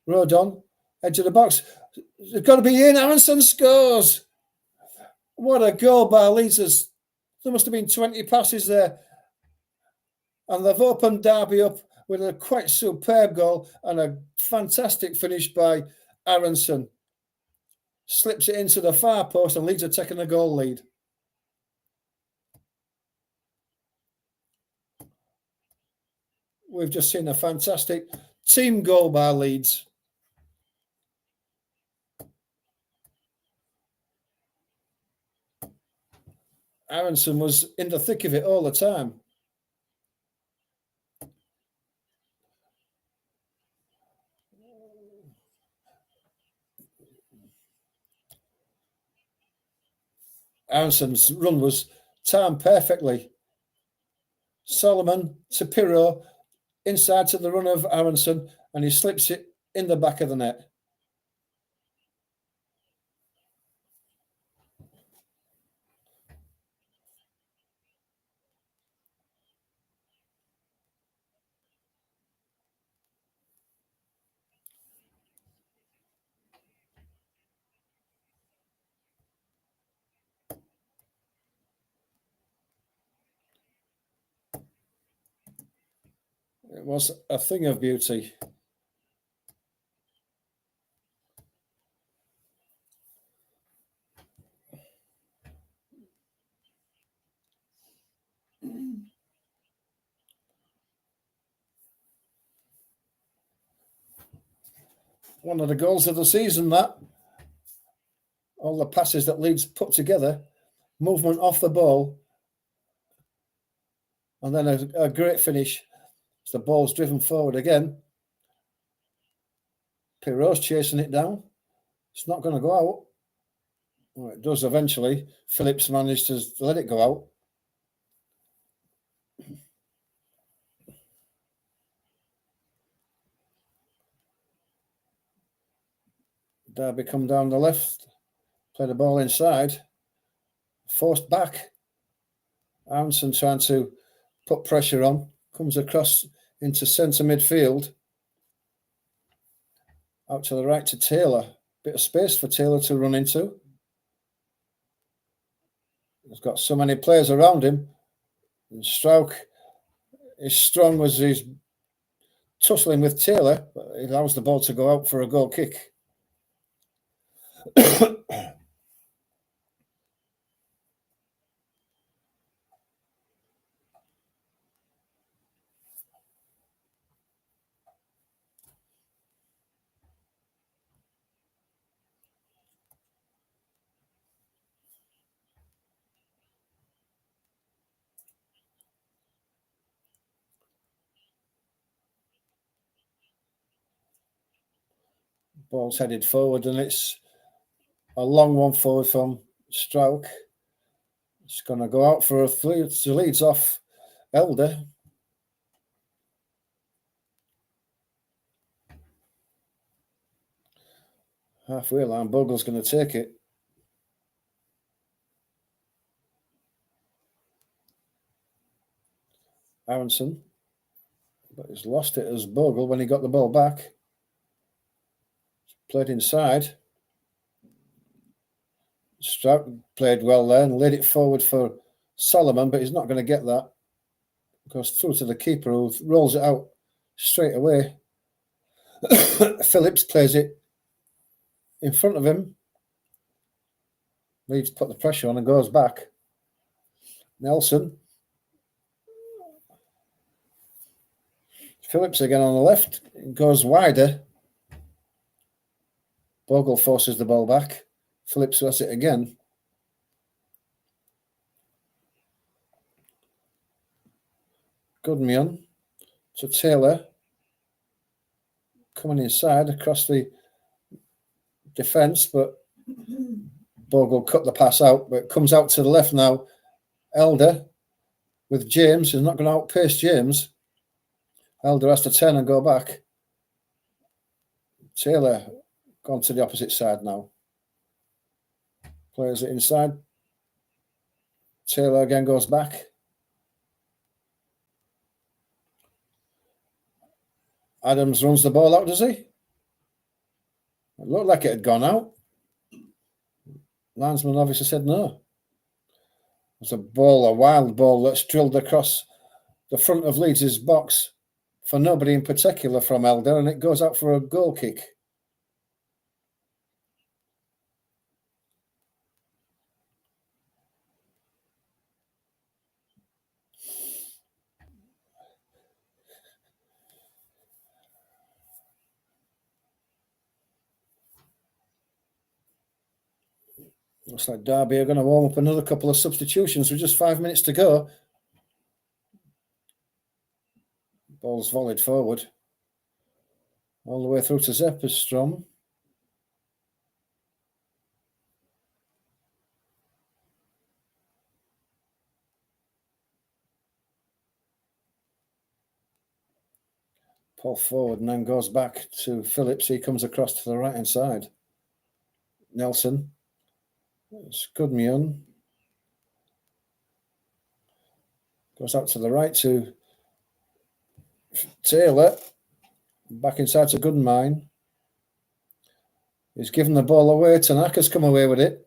Rodon, edge of the box. It's got to be in. Aronson scores. What a goal by Leeds. There must have been 20 passes there. And they've opened Derby up with a quite superb goal and a fantastic finish by Aronson. Slips it into the far post and Leeds are taking a goal lead. We've just seen a fantastic team goal by Leeds. Aronson was in the thick of it all the time. Aronson's run was timed perfectly. Solomon to Pirot, inside to the run of Aronson, and he slips it in the back of the net. It was a thing of beauty. One of the goals of the season, that. All the passes that Leeds put together, movement off the ball, and then a great finish. The ball's driven forward again. Pirot's chasing it down. It's not going to go out. Well, it does eventually. Phillips managed to let it go out. Derby come down the left. Play the ball inside. Forced back. Aronson trying to put pressure on. Comes across into centre midfield. Out to the right to Taylor. Bit of space for Taylor to run into. He's got so many players around him. And Strauch is strong as he's tussling with Taylor, but he allows the ball to go out for a goal kick. Ball's headed forward, and it's a long one forward from Strauch. It's going to go out for a three to Leeds off Elder. Halfway line, Bogle's going to take it. Aronson, but he's lost it as Bogle when he got the ball back. Played inside. Strauch played well there and laid it forward for Solomon, but he's not going to get that. Goes through to the keeper who rolls it out straight away. Phillips plays it in front of him. Leeds put the pressure on and goes back. Nelson. Phillips again on the left. Goes wider. Bogle forces the ball back. Phillips has it again. Goodmion to Taylor. Coming inside across the defence, but Bogle cut the pass out, but it comes out to the left now. Elder with James is not going to outpace James. Elder has to turn and go back. Taylor gone to the opposite side now. Plays it inside. Taylor again goes back. Adams runs the ball out, does he? It looked like it had gone out. Linesman obviously said no. It's a ball, a wild ball that's drilled across the front of Leeds' box for nobody in particular from Elder, and it goes out for a goal kick. Looks like Derby are going to warm up another couple of substitutions with just 5 minutes to go. Ball's volleyed forward. All the way through to Zepperstrom. Pull forward and then goes back to Phillips. He comes across to the right-hand side. Nelson. It's Goodmion. Goes out to the right to Taylor. Back inside to Goodmine. He's given the ball away. Tanaka's come away with it.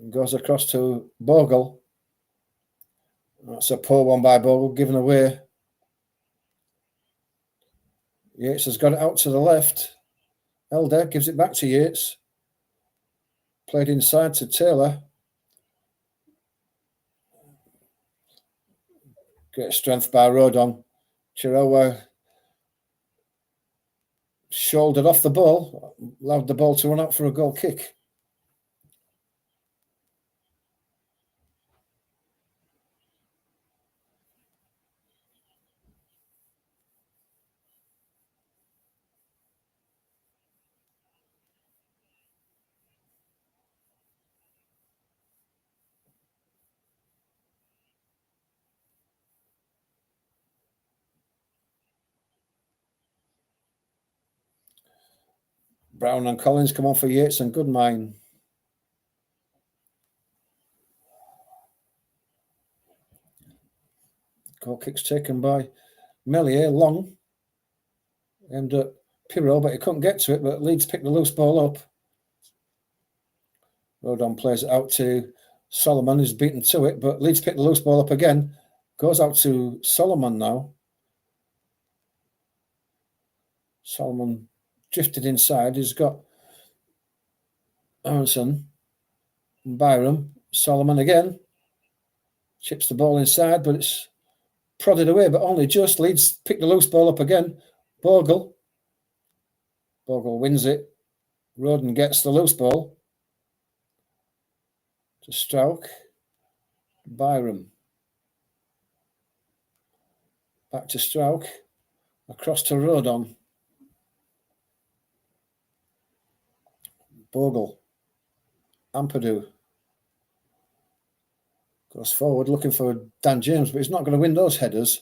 Goes across to Bogle. That's a poor one by Bogle, given away. Yates has got it out to the left. Elder gives it back to Yates. Played inside to Taylor. Great strength by Rodon. Chirowa shouldered off the ball, allowed the ball to run out for a goal kick. Brown and Collins come on for Yates and Goodmine. Goal kick's taken by Melier. Long. Aimed at Pirro, but he couldn't get to it. But Leeds picked the loose ball up. Rodon plays it out to Solomon, who's beaten to it, but Leeds picked the loose ball up again. Goes out to Solomon now. Solomon drifted inside. He's got Aronson and Byram. Solomon again. Chips the ball inside, but it's prodded away, but only just. Leeds picked the loose ball up again. Bogle wins it. Rodon gets the loose ball to Strauch. Byram. Back to Strauch. Across to Rodon. Bogle. Ampadu. Goes forward looking for Dan James, but he's not going to win those headers.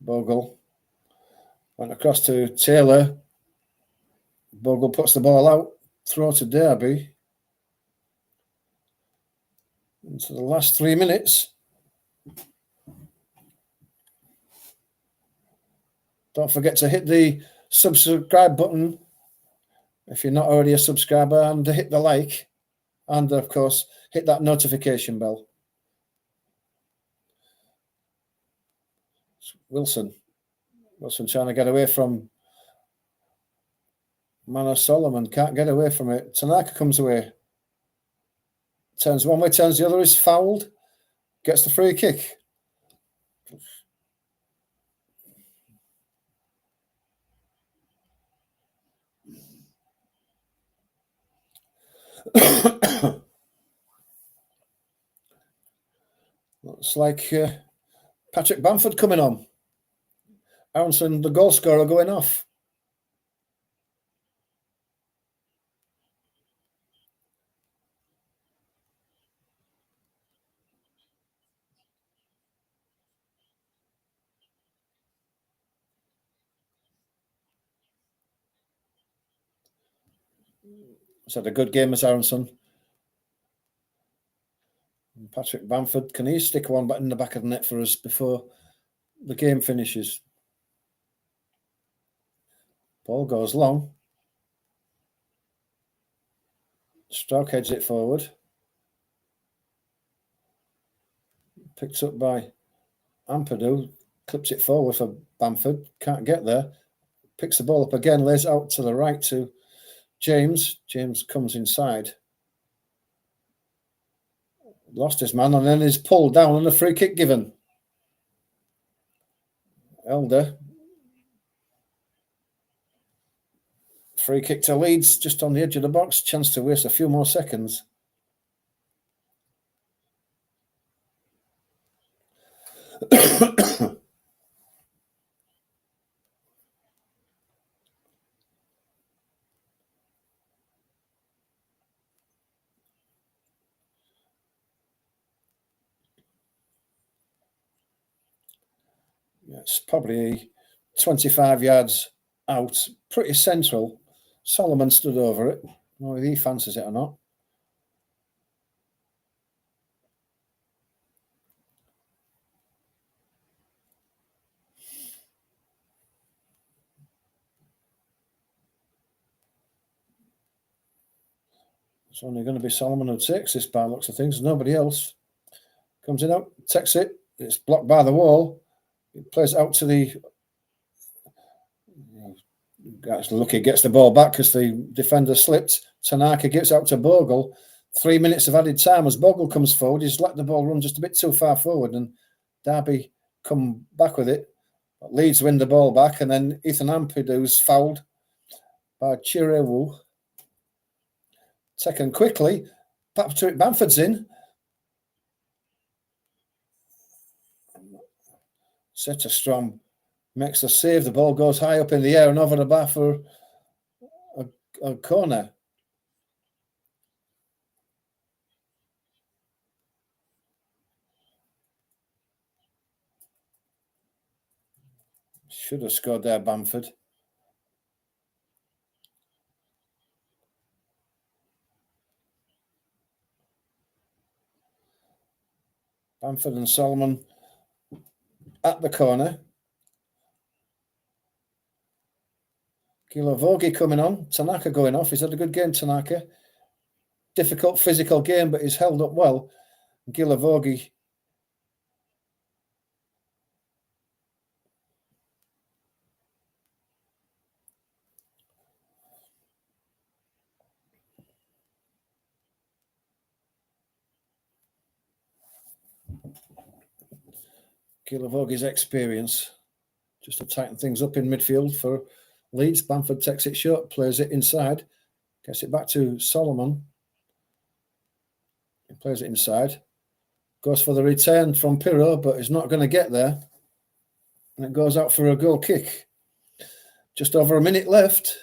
Bogle went across to Taylor. Bogle puts the ball out. Throw to Derby. Into the last 3 minutes. Don't forget to hit the subscribe button if you're not already a subscriber, and hit the like, and of course hit that notification bell. Wilson trying to get away from Manor Solomon, can't get away from it. Tanaka comes away, turns one way, turns the other, is fouled, gets the free kick. Looks like Patrick Bamford coming on. Aronson, the goal scorer, going off. He's had a good game as Aronson. And Patrick Bamford, can he stick one in the back of the net for us before the game finishes? Ball goes long. Strauch heads it forward. Picked up by Ampadu. Clips it forward for Bamford. Can't get there. Picks the ball up again. Lays it out to the right to James. James comes inside. Lost his man and then is pulled down and a free kick given. Elder. Free kick to Leeds, just on the edge of the box. Chance to waste a few more seconds. It's probably 25 yards out, pretty central. Solomon stood over it. I don't know if he fancies it or not. It's only going to be Solomon who takes this by looks of things. Nobody else comes in out, takes it. It's blocked by the wall. It plays out to the. Lucky gets the ball back because the defender slipped. Tanaka gets out to Bogle. 3 minutes of added time as Bogle comes forward. He's let the ball run just a bit too far forward, and Derby come back with it. But Leeds win the ball back, and then Ethan Ampadu's fouled by Chirewu. Taken quickly. Patrick Bamford's in. Setterstrom makes a save. The ball goes high up in the air and over the bar for a corner. Should have scored there, Bamford. Bamford and Solomon at the corner. Gilavogi coming on. Tanaka going off. He's had a good game, Tanaka. Difficult physical game, but he's held up well. Gilavogi. Gilavogi's experience just to tighten things up in midfield for Leeds. Bamford takes it short, plays it inside, gets it back to Solomon. He plays it inside, goes for the return from Pirro, but he's not going to get there. And it goes out for a goal kick. Just over a minute left.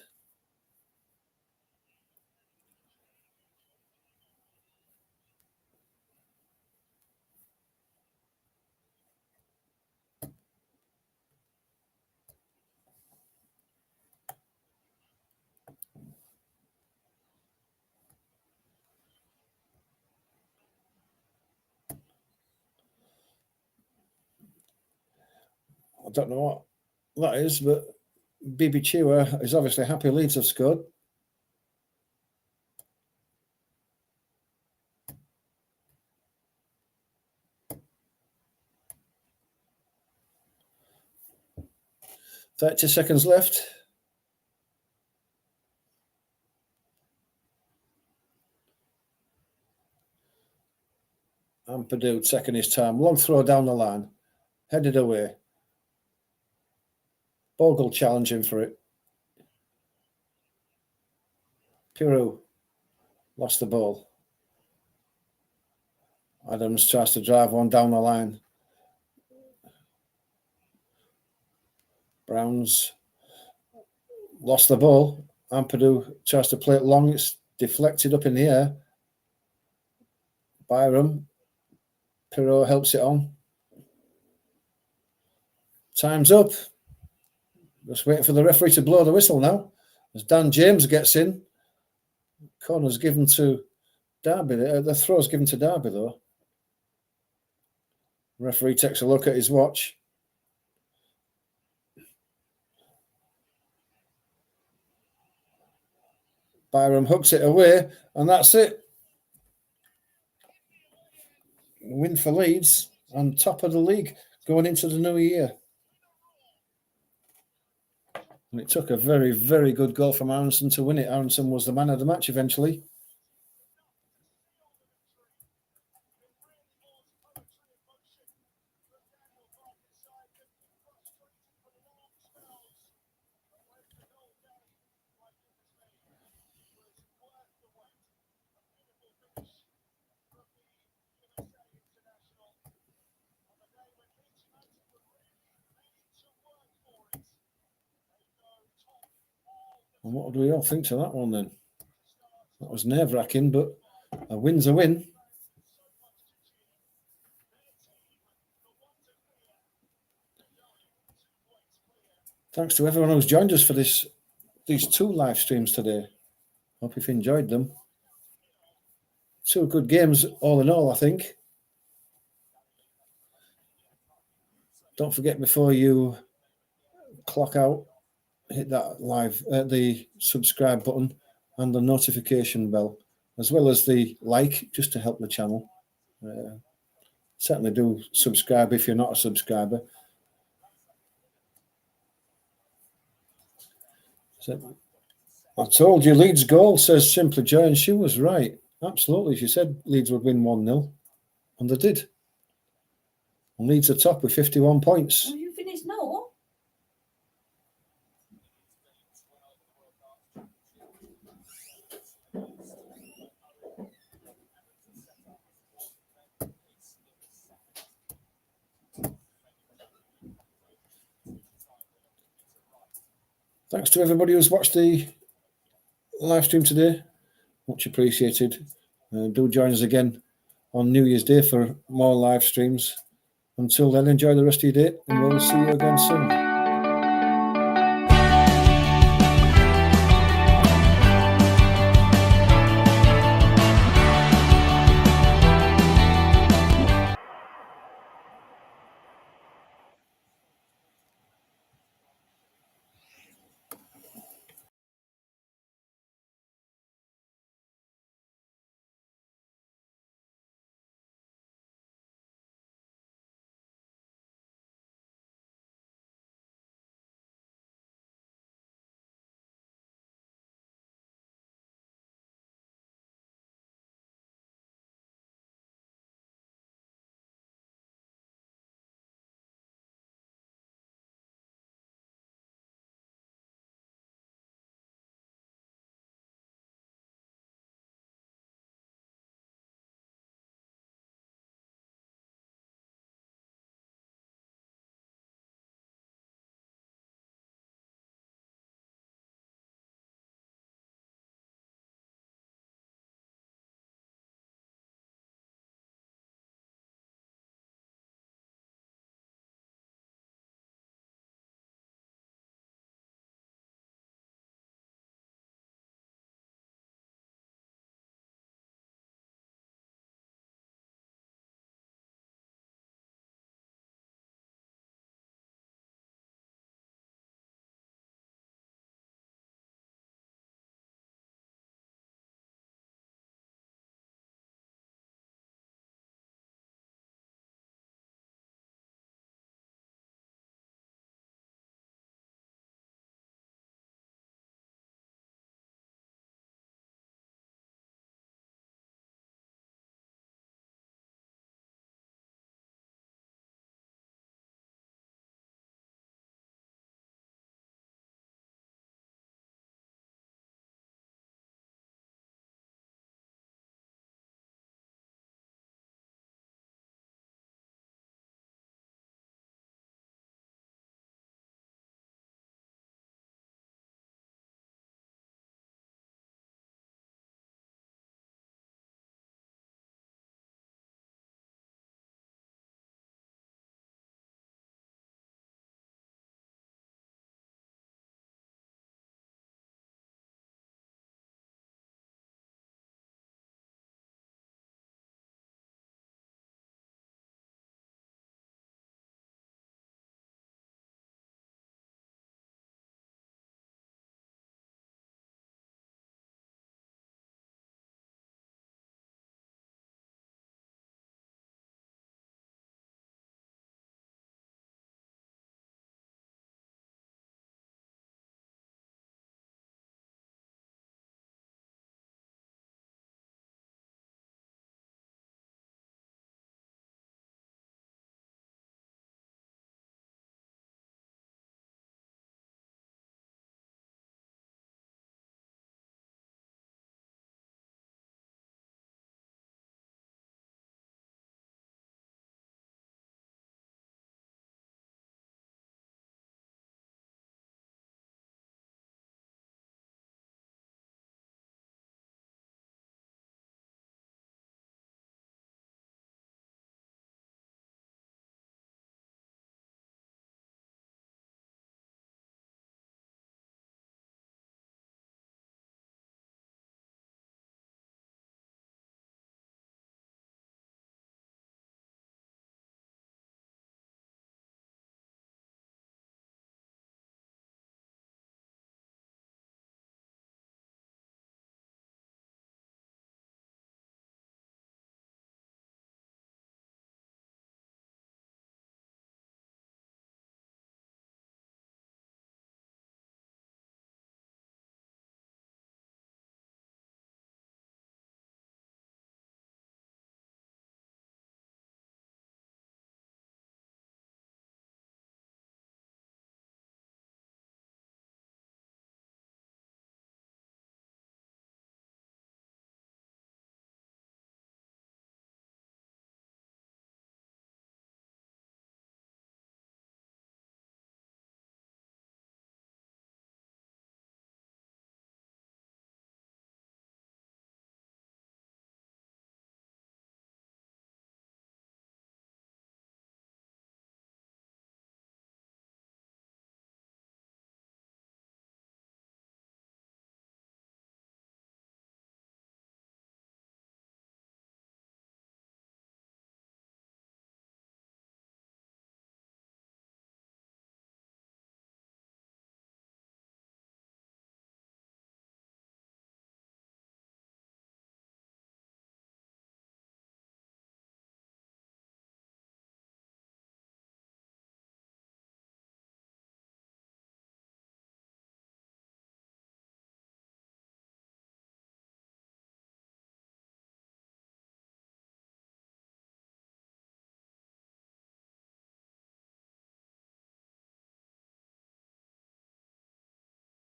I don't know what that is, but Bibi Chua is obviously happy Leeds have scored. "30 seconds left. Ampadu taking his time. Long throw down the line. Headed away. Bogle challenging for it. Pirou lost the ball. Adams tries to drive one down the line. Browns lost the ball. Ampadu tries to play it long. It's deflected up in the air. Byram. Pirou helps it on. Time's up. Just waiting for the referee to blow the whistle now. As Dan James gets in. Corner's given to Derby. The throw's given to Derby, though. Referee takes a look at his watch. Byram hooks it away, and that's it. Win for Leeds, on top of the league going into the new year. And it took a very, very good goal from Aronson to win it. Aronson was the man of the match eventually. And what do we all think to that one then? That was nerve-wracking, but a win's a win. Thanks to everyone who's joined us for these two live streams today. Hope you've enjoyed them. Two good games all in all, I think. Don't forget, before you clock out, hit that the subscribe button and the notification bell, as well as the like, just to help the channel. Certainly do subscribe if you're not a subscriber. So, I told you Leeds goal, says Simply Joy, and she was right. Absolutely. She said Leeds would win 1-0, and they did. And Leeds are top with 51 points. Have you finished now? Thanks to everybody who's watched the live stream today. Much appreciated. Do join us again on New Year's Day for more live streams. Until then, enjoy the rest of your day, and we'll see you again soon.